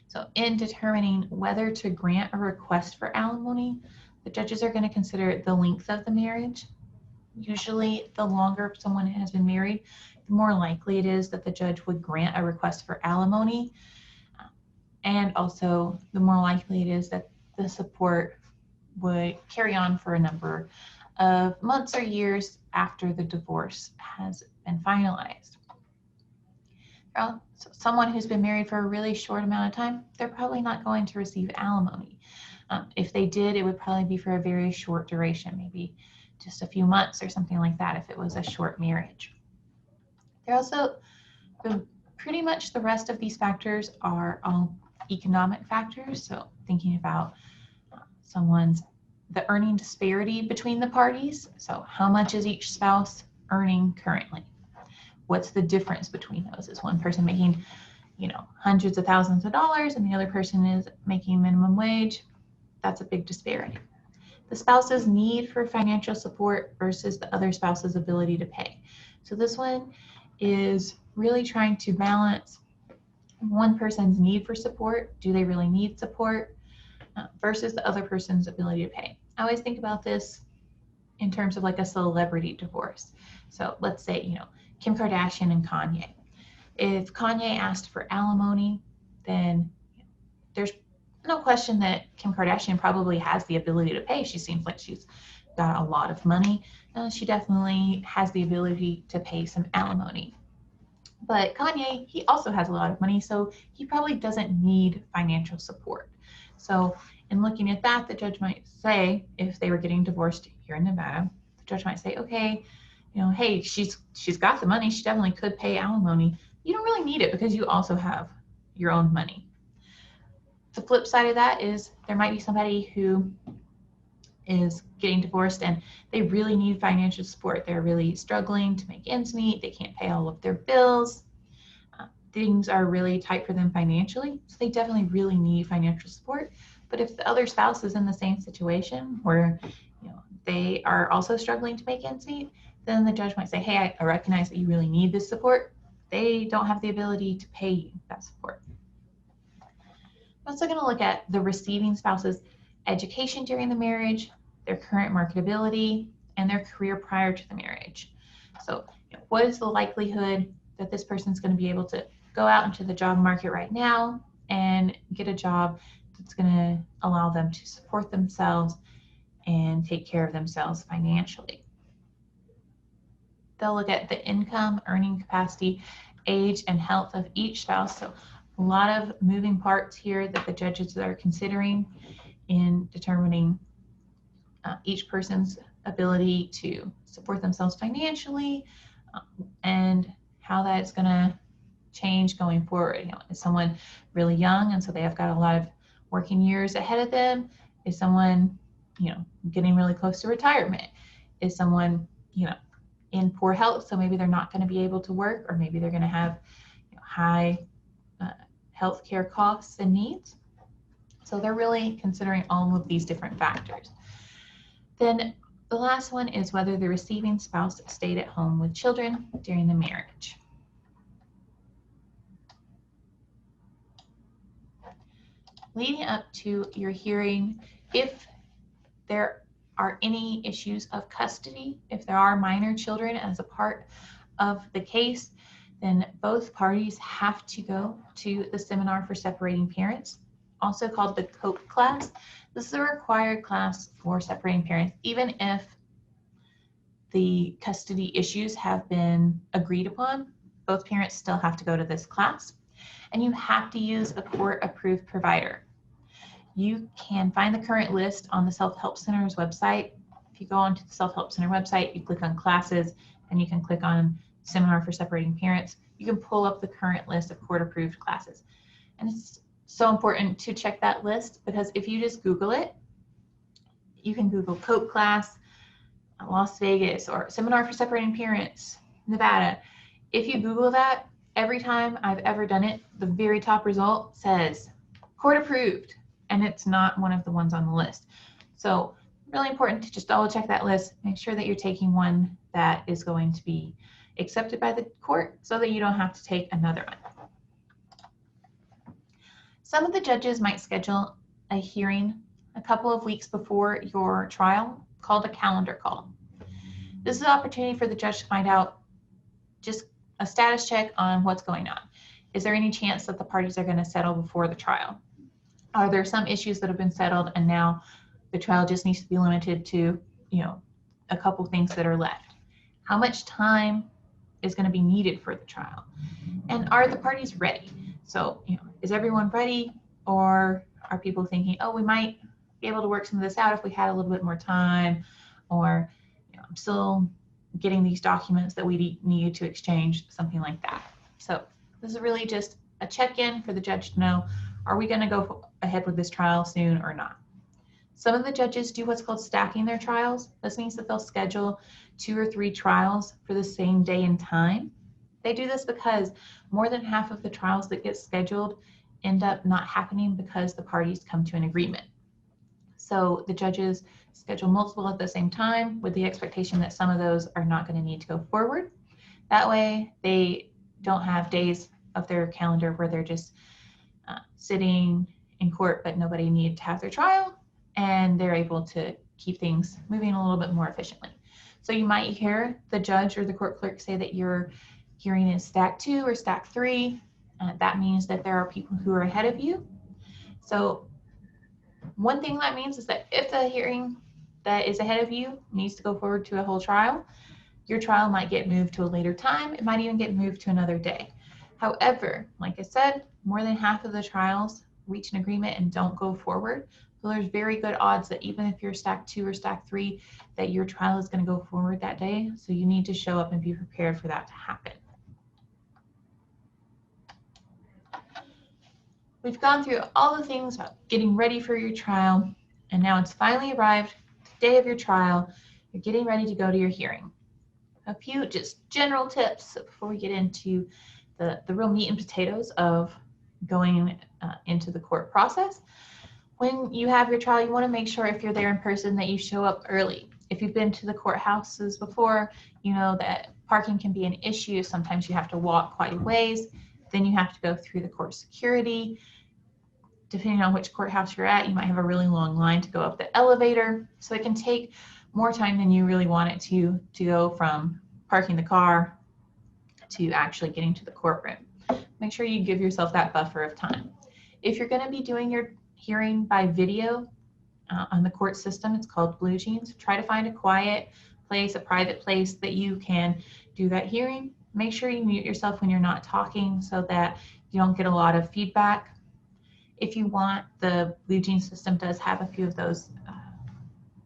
So in determining whether to grant a request for alimony, the judges are going to consider the length of the marriage. Usually, the longer someone has been married, the more likely it is that the judge would grant a request for alimony. And also, the more likely it is that the support would carry on for a number of months or years after the divorce has been finalized. So someone who's been married for a really short amount of time, they're probably not going to receive alimony. If they did, it would probably be for a very short duration, maybe just a few months or something like that if it was a short marriage. There also, pretty much the rest of these factors are all economic factors. So thinking about the earning disparity between the parties. So how much is each spouse earning currently? What's the difference between those? Is one person making, hundreds of thousands of dollars and the other person is making minimum wage? That's a big disparity. The spouse's need for financial support versus the other spouse's ability to pay. So this one is really trying to balance one person's need for support. Do they really need support? Versus the other person's ability to pay. I always think about this in terms of like a celebrity divorce. So let's say, Kim Kardashian and Kanye. If Kanye asked for alimony, then there's no question that Kim Kardashian probably has the ability to pay. She seems like she's got a lot of money. She definitely has the ability to pay some alimony. But Kanye, he also has a lot of money, so he probably doesn't need financial support. So in looking at that, the judge might say, if they were getting divorced here in Nevada, the judge might say, okay, hey, she's got the money. She definitely could pay alimony. You don't really need it because you also have your own money. The flip side of that is there might be somebody who is getting divorced and they really need financial support. They're really struggling to make ends meet. They can't pay all of their bills. Things are really tight for them financially. So they definitely really need financial support. But if the other spouse is in the same situation where they are also struggling to make ends meet, then the judge might say, hey, I recognize that you really need this support. They don't have the ability to pay you that support. I'm also going to look at the receiving spouse's education during the marriage, their current marketability, and their career prior to the marriage. So what is the likelihood that this person's going to be able to go out into the job market right now and get a job that's going to allow them to support themselves and take care of themselves financially? They'll look at the income, earning capacity, age, and health of each spouse. So a lot of moving parts here that the judges are considering in determining each person's ability to support themselves financially and how that's going to change going forward. Is someone really young and so they have got a lot of working years ahead of them? Is someone, getting really close to retirement? Is someone, in poor health, so maybe they're not going to be able to work, or maybe they're going to have high healthcare costs and needs? So they're really considering all of these different factors. Then the last one is whether the receiving spouse stayed at home with children during the marriage. Leading up to your hearing, if there are any issues of custody, if there are minor children as a part of the case, then both parties have to go to the seminar for separating parents, also called the COPE class. This is a required class for separating parents, even if the custody issues have been agreed upon. Both parents still have to go to this class, and you have to use a court-approved provider. You can find the current list on the Self-Help Center's website. If you go onto the Self-Help Center website, you click on classes, and you can click on Seminar for Separating Parents. You can pull up the current list of court-approved classes. And it's so important to check that list, because if you just Google it, you can Google COPE class, Las Vegas, or Seminar for Separating Parents, Nevada. If you Google that, every time I've ever done it, the very top result says court approved, and it's not one of the ones on the list. So really important to just double check that list. Make sure that you're taking one that is going to be accepted by the court so that you don't have to take another one. Some of the judges might schedule a hearing a couple of weeks before your trial called a calendar call. This is an opportunity for the judge to find out just a status check on what's going on. Is there any chance that the parties are going to settle before the trial? Are there some issues that have been settled and now the trial just needs to be limited to, a couple things that are left? How much time is going to be needed for the trial? And are the parties ready? So, is everyone ready, or are people thinking, oh, we might be able to work some of this out if we had a little bit more time, or I'm still getting these documents that we need to exchange, something like that. So this is really just a check-in for the judge to know, are we going to go ahead with this trial soon or not? Some of the judges do what's called stacking their trials. This means that they'll schedule 2 or 3 trials for the same day and time. They do this because more than half of the trials that get scheduled end up not happening because the parties come to an agreement. So the judges schedule multiple at the same time with the expectation that some of those are not going to need to go forward. That way they don't have days of their calendar where they're just sitting in court but nobody needed to have their trial, and they're able to keep things moving a little bit more efficiently. So you might hear the judge or the court clerk say that your hearing is stack 2 or stack 3. That means that there are people who are ahead of you. So one thing that means is that if the hearing that is ahead of you needs to go forward to a whole trial, your trial might get moved to a later time. It might even get moved to another day. However, like I said, more than half of the trials reach an agreement and don't go forward. So there's very good odds that even if you're stack 2 or stack 3, that your trial is going to go forward that day. So you need to show up and be prepared for that to happen. We've gone through all the things about getting ready for your trial, and now it's finally arrived, the day of your trial. You're getting ready to go to your hearing. A few just general tips before we get into the real meat and potatoes of going into the court process. When you have your trial, you want to make sure if you're there in person that you show up early. If you've been to the courthouses before, you know that parking can be an issue. Sometimes you have to walk quite a ways. Then you have to go through the court security. Depending on which courthouse you're at, you might have a really long line to go up the elevator. So it can take more time than you really want it to go from parking the car to actually getting to the courtroom. Make sure you give yourself that buffer of time. If you're going to be doing your hearing by video on the court system, it's called Blue Jeans. Try to find a quiet place, a private place that you can do that hearing. Make sure you mute yourself when you're not talking so that you don't get a lot of feedback. If you want, the Blue Jeans system does have a few of those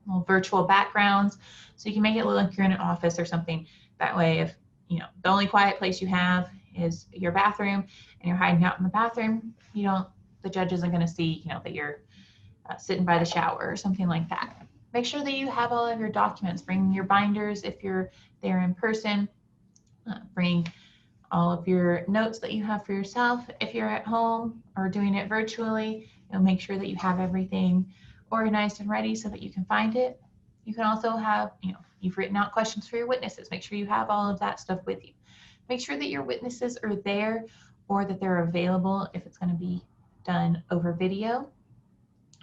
little virtual backgrounds, so you can make it look like you're in an office or something. That way, if the only quiet place you have is your bathroom and you're hiding out in the bathroom, the judge isn't going to see that you're sitting by the shower or something like that. Make sure that you have all of your documents. Bring your binders if you're there in person. Bring all of your notes that you have for yourself. If you're at home or doing it virtually, make sure that you have everything organized and ready so that you can find it. You can also have, you've written out questions for your witnesses. Make sure you have all of that stuff with you. Make sure that your witnesses are there or that they're available if it's going to be done over video.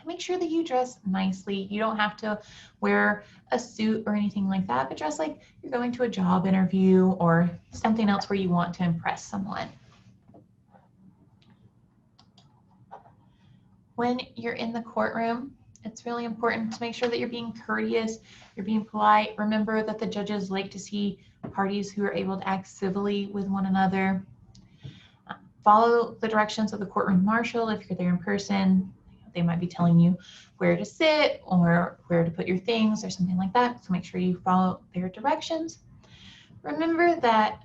Make sure that you dress nicely. You don't have to wear a suit or anything like that, but dress like you're going to a job interview or something else where you want to impress someone. When you're in the courtroom, it's really important to make sure that you're being courteous, you're being polite. Remember that the judges like to see parties who are able to act civilly with one another. Follow the directions of the courtroom marshal if you're there in person. They might be telling you where to sit or where to put your things or something like that. So make sure you follow their directions. Remember that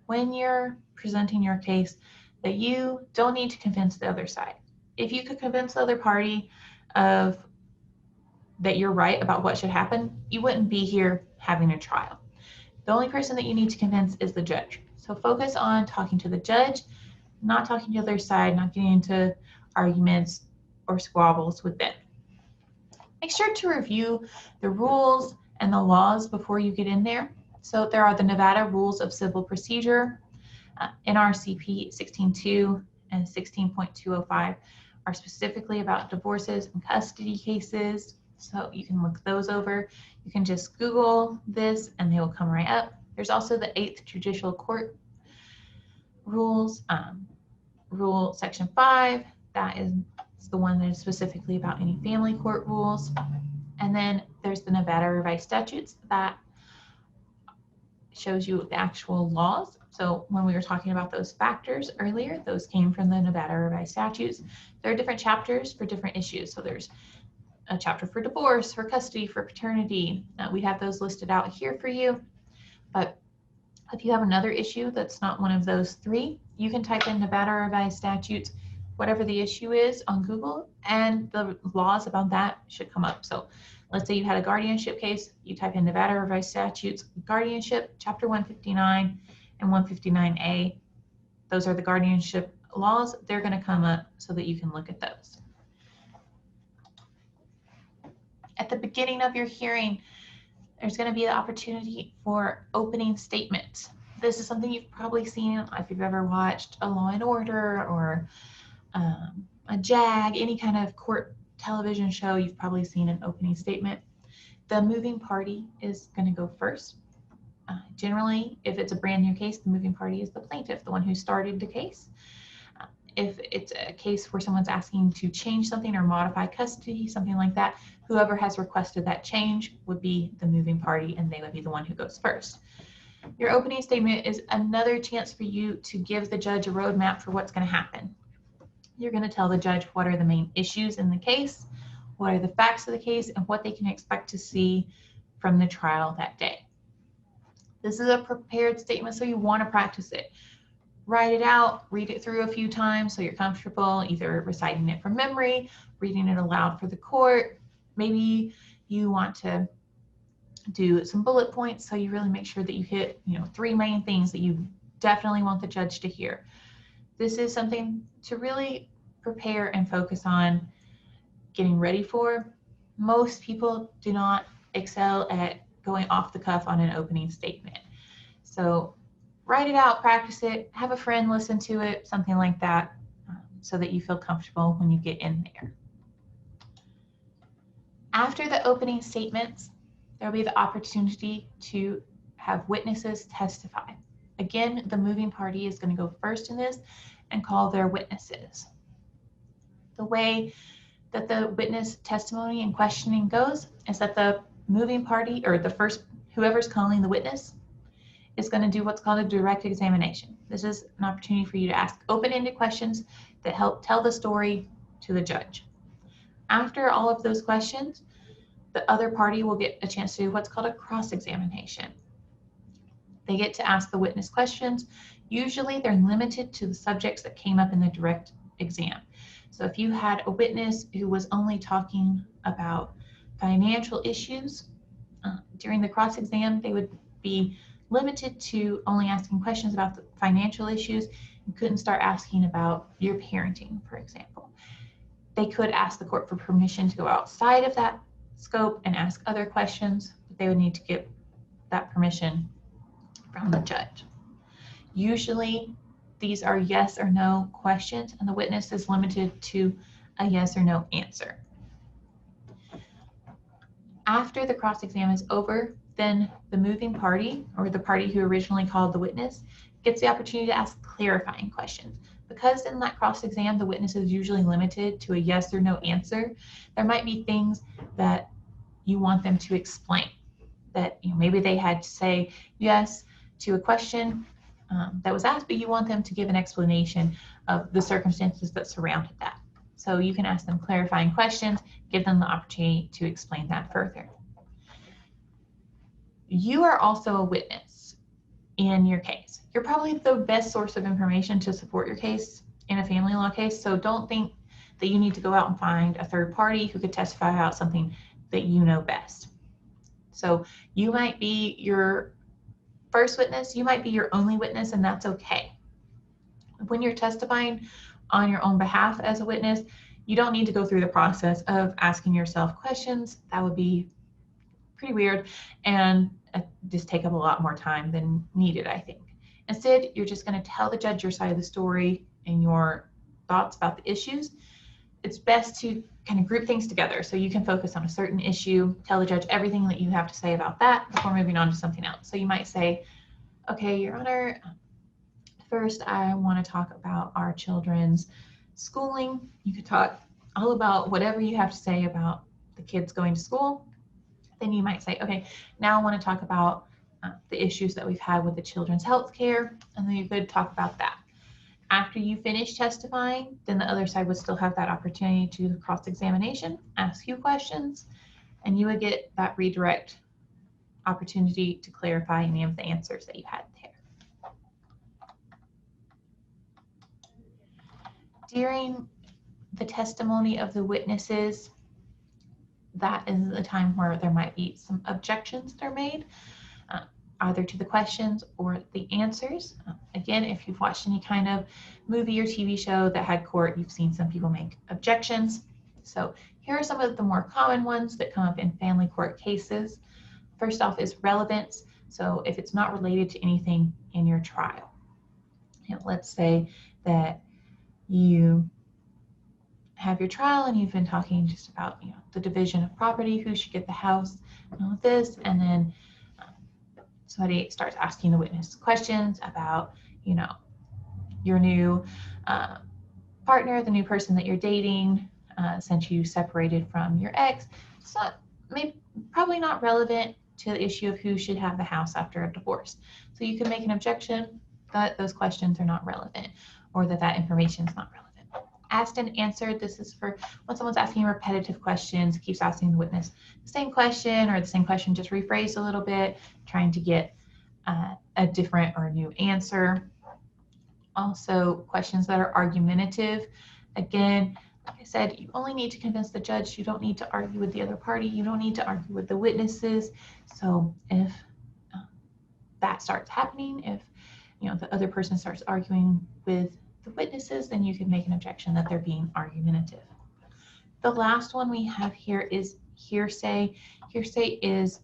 when you're presenting your case, that you don't need to convince the other side. If you could convince the other party that you're right about what should happen, you wouldn't be here having a trial. The only person that you need to convince is the judge. So focus on talking to the judge, not talking to the other side, not getting into arguments or squabbles with them. Make sure to review the rules and the laws before you get in there. So there are the Nevada Rules of Civil Procedure, NRCP 16.2 and 16.205 are specifically about divorces and custody cases. So you can look those over. You can just Google this and they will come right up. There's also the 8th Judicial Court Rules, Rule Section 5. That is the one that is specifically about any family court rules. And then there's the Nevada Revised Statutes that shows you the actual laws. So when we were talking about those factors earlier, those came from the Nevada Revised Statutes. There are different chapters for different issues. So there's a chapter for divorce, for custody, for paternity. We have those listed out here for you. But if you have another issue that's not one of those three, you can type in Nevada Revised Statutes, whatever the issue is, on Google, and the laws about that should come up. So let's say you had a guardianship case, you type in Nevada Revised Statutes, guardianship, chapter 159 and 159A. Those are the guardianship laws. They're going to come up so that you can look at those. At the beginning of your hearing, there's going to be the opportunity for opening statements. This is something you've probably seen if you've ever watched a Law and Order or a JAG, any kind of court television show. You've probably seen an opening statement. The moving party is going to go first. Generally, if it's a brand new case, the moving party is the plaintiff, the one who started the case. If it's a case where someone's asking to change something or modify custody, something like that, whoever has requested that change would be the moving party, and they would be the one who goes first. Your opening statement is another chance for you to give the judge a roadmap for what's going to happen. You're going to tell the judge what are the main issues in the case, what are the facts of the case, and what they can expect to see from the trial that day. This is a prepared statement, so you want to practice it. Write it out, read it through a few times so you're comfortable either reciting it from memory, reading it aloud for the court. Maybe you want to do some bullet points so you really make sure that you hit, 3 main things that you definitely want the judge to hear. This is something to really prepare and focus on getting ready for. Most people do not excel at going off the cuff on an opening statement. So write it out, practice it, have a friend listen to it, something like that, so that you feel comfortable when you get in there. After the opening statements, there will be the opportunity to have witnesses testify. Again, the moving party is going to go first in this and call their witnesses. The way that the witness testimony and questioning goes is that the moving party, or whoever's calling the witness, is going to do what's called a direct examination. This is an opportunity for you to ask open-ended questions that help tell the story to the judge. After all of those questions, the other party will get a chance to do what's called a cross-examination. They get to ask the witness questions. Usually they're limited to the subjects that came up in the direct exam. So if you had a witness who was only talking about financial issues, during the cross-exam, they would be limited to only asking questions about the financial issues. You couldn't start asking about your parenting, for example. They could ask the court for permission to go outside of that scope and ask other questions, but they would need to get that permission from the judge. Usually, these are yes or no questions, and the witness is limited to a yes or no answer. After the cross-exam is over, then the moving party, or the party who originally called the witness, gets the opportunity to ask clarifying questions. Because in that cross-exam, the witness is usually limited to a yes or no answer, there might be things that you want them to explain. That maybe they had to say yes to a question that was asked, but you want them to give an explanation of the circumstances that surrounded that. So you can ask them clarifying questions, give them the opportunity to explain that further. You are also a witness in your case. You're probably the best source of information to support your case in a family law case, so don't think that you need to go out and find a third party who could testify about something that you know best. So you might be your first witness, you might be your only witness, and that's okay. When you're testifying on your own behalf as a witness, You don't need to go through the process of asking yourself questions. That would be pretty weird and just take up a lot more time than needed, I think. Instead, you're just going to tell the judge your side of the story and your thoughts about the issues. It's best to kind of group things together so you can focus on a certain issue, tell the judge everything that you have to say about that before moving on to something else. So you might say, okay, Your Honor, first I want to talk about our children's schooling. You could talk all about whatever you have to say about the kids going to school. Then you might say, okay, now I want to talk about the issues that we've had with the children's health care, and then you could talk about that. After you finish testifying, then the other side would still have that opportunity to cross-examination, ask you questions, and you would get that redirect opportunity to clarify any of the answers that you had there. During the testimony of the witnesses, that is the time where there might be some objections that are made, either to the questions or the answers. Again, if you've watched any kind of movie or TV show that had court, you've seen some people make objections. So here are some of the more common ones that come up in family court cases. First off is relevance. So if it's not related to anything in your trial. Let's say that you have your trial and you've been talking just about the division of property, who should get the house, and all of this, and then somebody starts asking the witness questions about your new partner, the new person that you're dating, since you separated from your ex. It's probably not relevant to the issue of who should have the house after a divorce. So you can make an objection that those questions are not relevant, or that information is not relevant. Asked and answered, this is for when someone's asking repetitive questions, keeps asking the witness the same question, or the same question just rephrased a little bit, trying to get a different or a new answer. Also, questions that are argumentative. Again, like I said, you only need to convince the judge. You don't need to argue with the other party. You don't need to argue with the witnesses. So if that starts happening, if the other person starts arguing with the witnesses, then you can make an objection that they're being argumentative. The last one we have here is hearsay. Hearsay is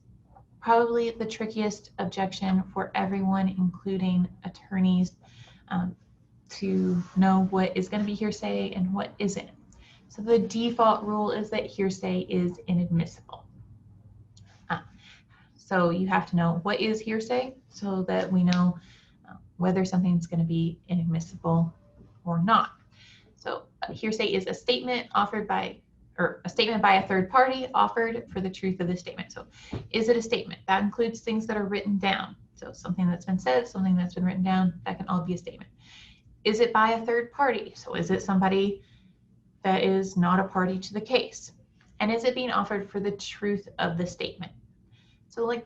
probably the trickiest objection for everyone, including attorneys, to know what is going to be hearsay and what isn't. So the default rule is that hearsay is inadmissible. So you have to know what is hearsay so that we know whether something's going to be inadmissible or not. So hearsay is a statement offered by, or a statement by a third party offered for the truth of the statement. So is it a statement? That includes things that are written down. So something that's been said, something that's been written down, that can all be a statement. Is it by a third party? So is it somebody that is not a party to the case? And is it being offered for the truth of the statement? So like,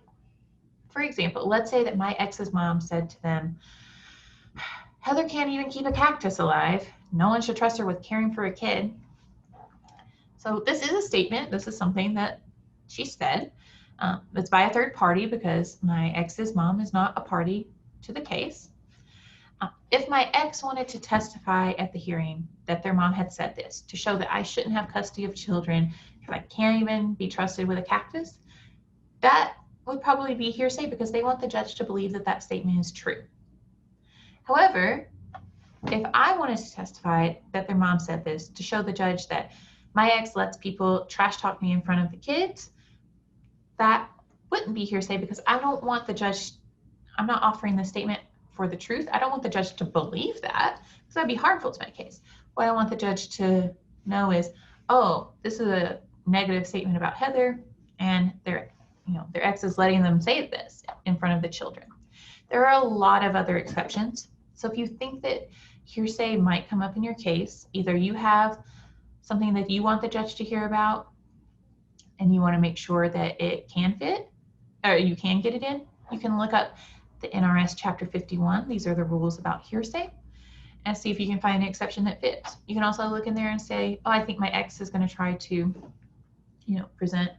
for example, let's say that my ex's mom said to them, Heather can't even keep a cactus alive. No one should trust her with caring for a kid. So this is a statement. This is something that she said. It's by a third party because my ex's mom is not a party to the case. If my ex wanted to testify at the hearing that their mom had said this to show that I shouldn't have custody of children if I can't even be trusted with a cactus, that would probably be hearsay because they want the judge to believe that that statement is true. However, if I wanted to testify that their mom said this to show the judge that my ex lets people trash talk me in front of the kids, that wouldn't be hearsay because I don't want the judge, I'm not offering the statement for the truth. I don't want the judge to believe that because that'd be harmful to my case. What I want the judge to know is, oh, this is a negative statement about Heather and their ex is letting them say this in front of the children. There are a lot of other exceptions. So if you think that hearsay might come up in your case, either you have something that you want the judge to hear about and you want to make sure that it can fit, or you can get it in, you can look up the NRS Chapter 51. These are the rules about hearsay, and see if you can find an exception that fits. You can also look in there and say, oh, I think my ex is going to try to, present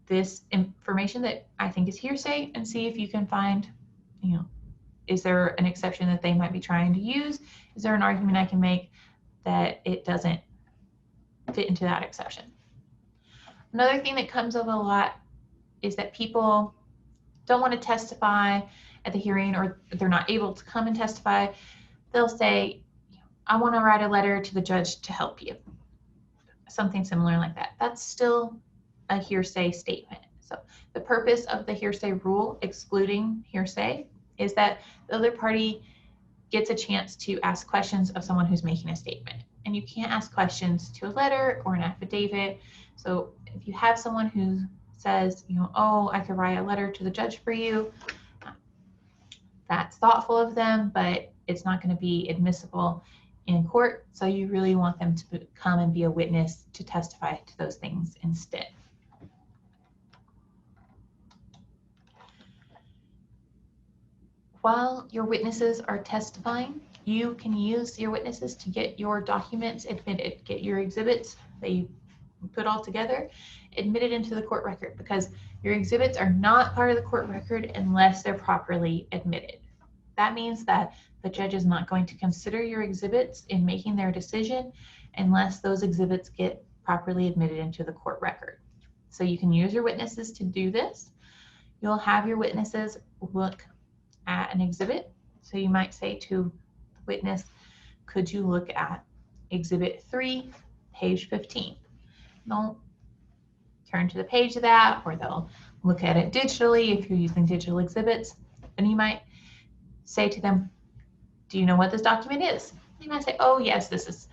this information that I think is hearsay, and see if you can find, is there an exception that they might be trying to use? Is there an argument I can make that it doesn't fit into that exception. Another thing that comes up a lot is that people don't want to testify at the hearing, or they're not able to come and testify. They'll say, I want to write a letter to the judge to help you. Something similar like that. That's still a hearsay statement. So the purpose of the hearsay rule, excluding hearsay, is that the other party gets a chance to ask questions of someone who's making a statement. And you can't ask questions to a letter or an affidavit. So if you have someone who says, oh, I could write a letter to the judge for you, that's thoughtful of them, but it's not going to be admissible in court. So you really want them to come and be a witness to testify to those things instead. While your witnesses are testifying, you can use your witnesses to get your documents admitted, get your exhibits that you put all together admitted into the court record, because your exhibits are not part of the court record unless they're properly admitted. That means that the judge is not going to consider your exhibits in making their decision unless those exhibits get properly admitted into the court record. So you can use your witnesses to do this. You'll have your witnesses look at an exhibit. So you might say to the witness, could you look at exhibit 3, page 15? They'll turn to the page of that, or they'll look at it digitally if you're using digital exhibits. And you might say to them, do you know what this document is? They might say, oh yes, this is,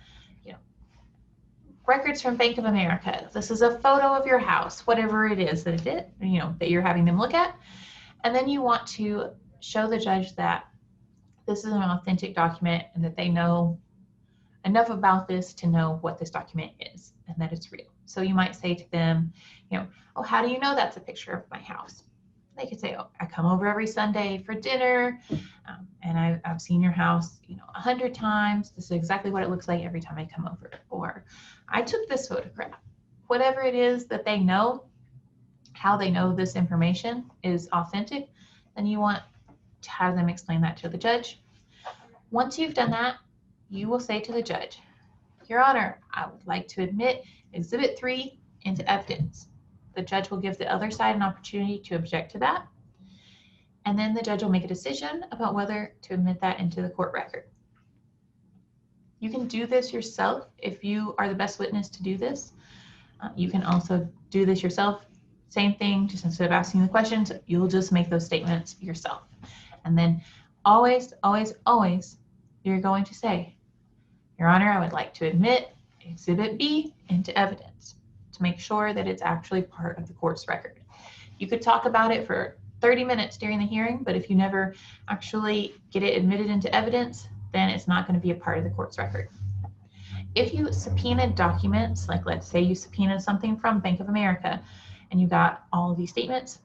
records from Bank of America. This is a photo of your house, whatever it is that that you're having them look at. And then you want to show the judge that this is an authentic document and that they know enough about this to know what this document is and that it's real. So you might say to them, oh, how do you know that's a picture of my house? They could say, oh, I come over every Sunday for dinner, and I've seen your house, 100 times. This is exactly what it looks like every time I come over. Or I took this photograph. Whatever it is that they know, how they know this information is authentic, then you want to have them explain that to the judge. Once you've done that, you will say to the judge, Your Honor, I would like to admit Exhibit 3 into evidence. The judge will give the other side an opportunity to object to that. And then the judge will make a decision about whether to admit that into the court record. You can do this yourself if you are the best witness to do this. You can also do this yourself. Same thing, just instead of asking the questions, you'll just make those statements yourself. And then always, always, always, you're going to say, Your Honor, I would like to admit Exhibit B into evidence to make sure that it's actually part of the court's record. You could talk about it for 30 minutes during the hearing, but if you never actually get it admitted into evidence, then it's not going to be a part of the court's record. If you subpoenaed documents, like let's say you subpoenaed something from Bank of America and you got all of these statements,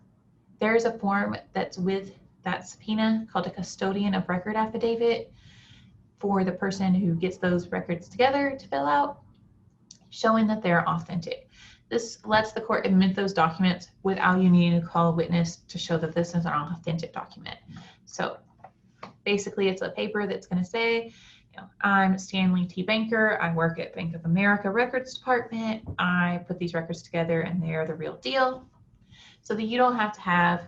there's a form that's with that subpoena called a custodian of record affidavit for the person who gets those records together to fill out, showing that they're authentic. This lets the court admit those documents without you needing to call a witness to show that this is an authentic document. So basically it's a paper that's going to say, I'm Stanley T. Banker. I work at Bank of America Records Department. I put these records together and they're the real deal. So that you don't have to have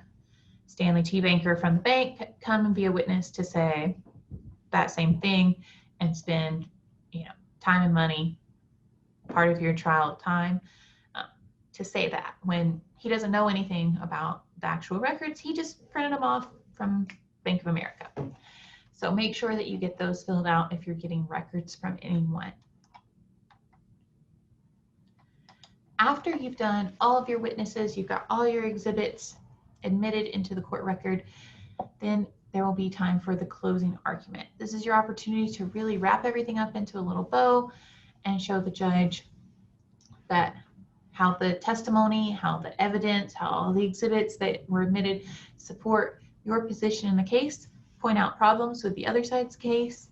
Stanley T. Banker from the bank come and be a witness to say that same thing and spend, time and money, part of your trial time, to say that when he doesn't know anything about the actual records. He just printed them off from Bank of America. So make sure that you get those filled out if you're getting records from anyone. After you've done all of your witnesses, you've got all your exhibits admitted into the court record, then there will be time for the closing argument. This is your opportunity to really wrap everything up into a little bow and show the judge that how the testimony, how the evidence, how all the exhibits that were admitted support your position in the case, point out problems with the other side's case,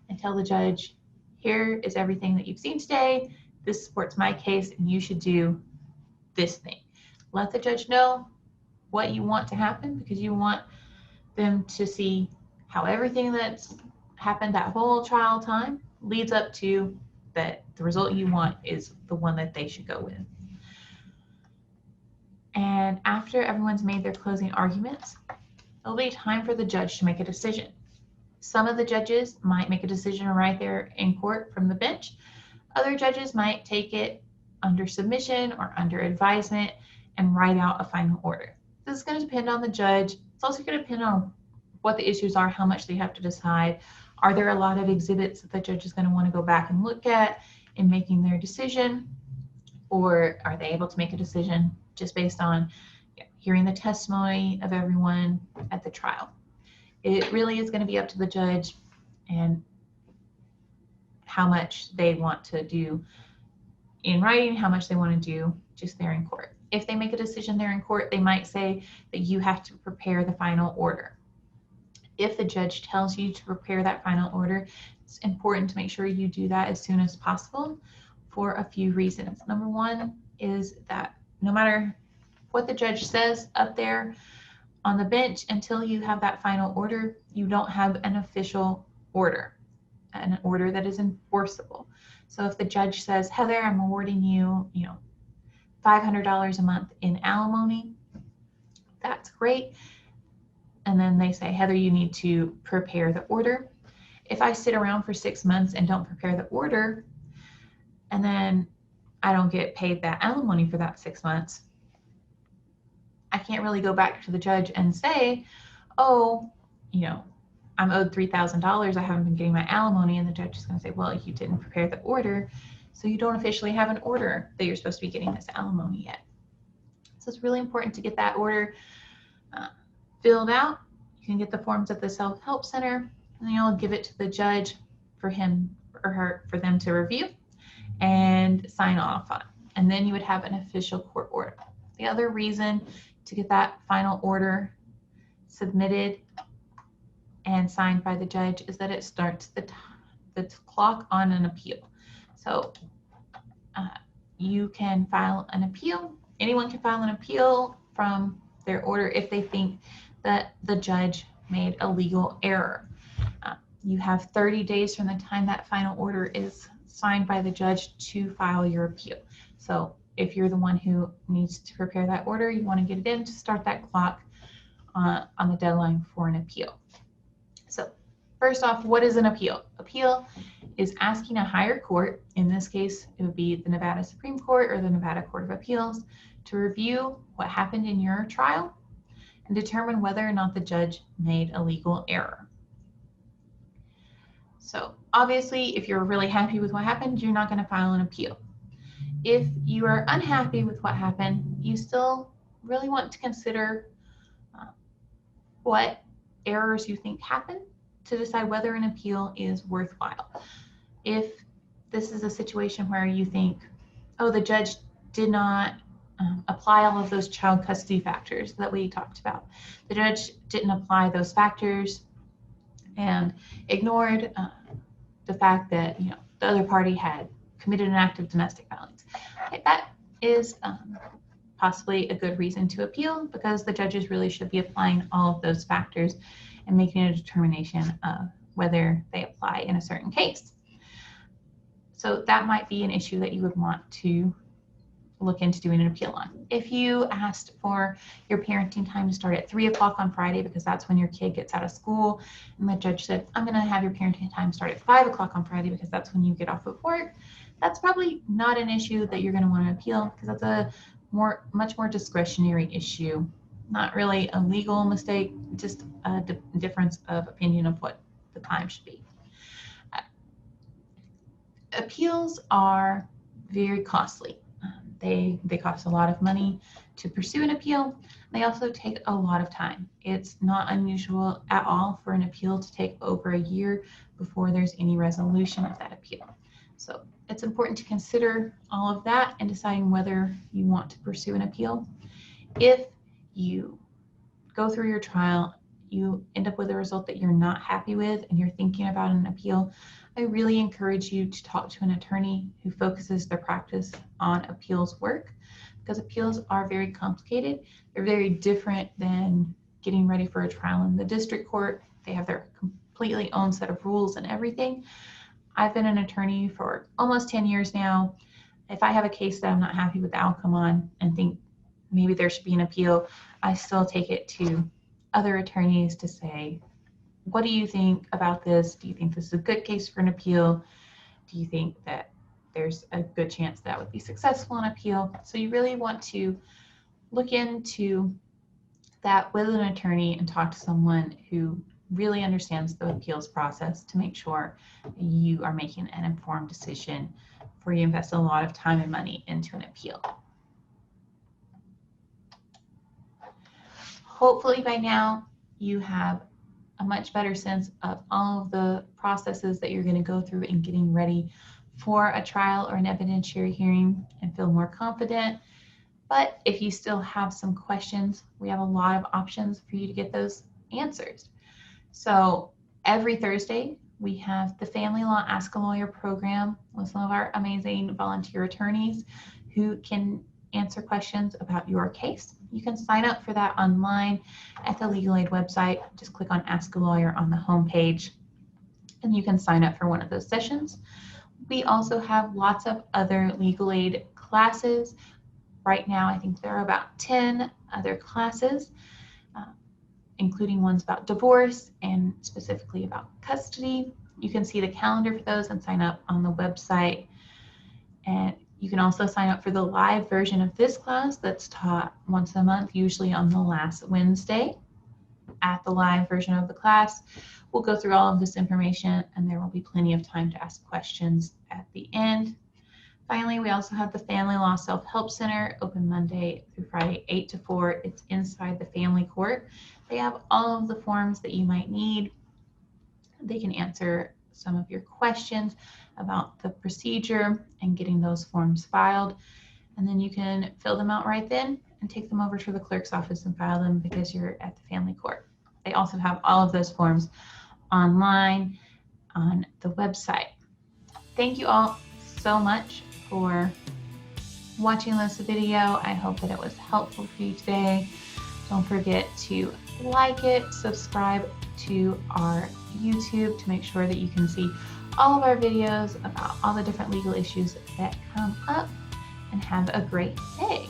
and tell the judge, here is everything that you've seen today. This supports my case, and you should do this thing. Let the judge know what you want to happen, because you want them to see how everything that's happened that whole trial time leads up to that the result you want is the one that they should go with. And after everyone's made their closing arguments, it'll be time for the judge to make a decision. Some of the judges might make a decision right there in court from the bench. Other judges might take it under submission or under advisement and write out a final order. This is going to depend on the judge. It's also going to depend on what the issues are, how much they have to decide. Are there a lot of exhibits that the judge is going to want to go back and look at in making their decision? Or are they able to make a decision just based on hearing the testimony of everyone at the trial? It really is going to be up to the judge and how much they want to do in writing, how much they want to do just there in court. If they make a decision there in court, they might say that you have to prepare the final order. If the judge tells you to prepare that final order, it's important to make sure you do that as soon as possible for a few reasons. Number one is that no matter what the judge says up there on the bench, until you have that final order, you don't have an official order, an order that is enforceable. So if the judge says, Heather, I'm awarding you, $500 a month in alimony, that's great. And then they say, Heather, you need to prepare the order. If I sit around for 6 months and don't prepare the order, and then I don't get paid that alimony for that 6 months, I can't really go back to the judge and say, oh, I'm owed $3,000. I haven't been getting my alimony. And the judge is going to say, well, you didn't prepare the order, so you don't officially have an order that you're supposed to be getting this alimony yet. So it's really important to get that order filled out. You can get the forms at the self-help center, and then you'll give it to the judge for him or her, for them to review and sign off on. And then you would have an official court order. The other reason to get that final order submitted and signed by the judge is that it starts the clock on an appeal. So you can file an appeal. Anyone can file an appeal from their order if they think that the judge made a legal error. You have 30 days from the time that final order is signed by the judge to file your appeal. So if you're the one who needs to prepare that order, you want to get it in to start that clock on the deadline for an appeal. So first off, what is an appeal? Appeal is asking a higher court, in this case, it would be the Nevada Supreme Court or the Nevada Court of Appeals, to review what happened in your trial and determine whether or not the judge made a legal error. So obviously, if you're really happy with what happened, you're not going to file an appeal. If you are unhappy with what happened, you still really want to consider what errors you think happened to decide whether an appeal is worthwhile. If this is a situation where you think, oh, the judge did not apply all of those child custody factors that we talked about. The judge didn't apply those factors and ignored the fact that the other party had committed an act of domestic violence. Okay, that is possibly a good reason to appeal, because the judges really should be applying all of those factors and making a determination of whether they apply in a certain case. So that might be an issue that you would want to look into doing an appeal on. If you asked for your parenting time to start at 3 o'clock on Friday because that's when your kid gets out of school, and the judge said, I'm going to have your parenting time start at 5 o'clock on Friday because that's when you get off of work, that's probably not an issue that you're going to want to appeal, because that's a much more discretionary issue, not really a legal mistake, just a difference of opinion of what the time should be. Appeals are very costly. They cost a lot of money to pursue an appeal. They also take a lot of time. It's not unusual at all for an appeal to take over a year before there's any resolution of that appeal. So it's important to consider all of that in deciding whether you want to pursue an appeal. If you go through your trial, you end up with a result that you're not happy with, and you're thinking about an appeal, I really encourage you to talk to an attorney who focuses their practice on appeals work, because appeals are very complicated. They're very different than getting ready for a trial in the district court. They have their completely own set of rules and everything. I've been an attorney for almost 10 years now. If I have a case that I'm not happy with the outcome on and think maybe there should be an appeal, I still take it to other attorneys to say, what do you think about this? Do you think this is a good case for an appeal? Do you think that there's a good chance that would be successful in appeal? So you really want to look into that with an attorney and talk to someone who really understands the appeals process to make sure you are making an informed decision before you invest a lot of time and money into an appeal. Hopefully by now you have a much better sense of all of the processes that you're going to go through in getting ready for a trial or an evidentiary hearing and feel more confident. But if you still have some questions, we have a lot of options for you to get those answers. So every Thursday, we have the Family Law Ask a Lawyer program with some of our amazing volunteer attorneys who can answer questions about your case. You can sign up for that online at the Legal Aid website. Just click on Ask a Lawyer on the homepage, and you can sign up for one of those sessions. We also have lots of other legal aid classes. Right now, I think there are about 10 other classes, including ones about divorce and specifically about custody. You can see the calendar for those and sign up on the website. And you can also sign up for the live version of this class that's taught once a month, usually on the last Wednesday. At the live version of the class, we'll go through all of this information and there will be plenty of time to ask questions at the end. Finally, we also have the Family Law Self-Help Center, open Monday through Friday, 8 to 4. It's inside the family court. They have all of the forms that you might need. They can answer some of your questions about the procedure and getting those forms filed. And then you can fill them out right then and take them over to the clerk's office and file them because you're at the family court. They also have all of those forms online on the website. Thank you all so much for watching this video. I hope that it was helpful for you today. Don't forget to like it, subscribe to our YouTube to make sure that you can see all of our videos about all the different legal issues that come up, and have a great day.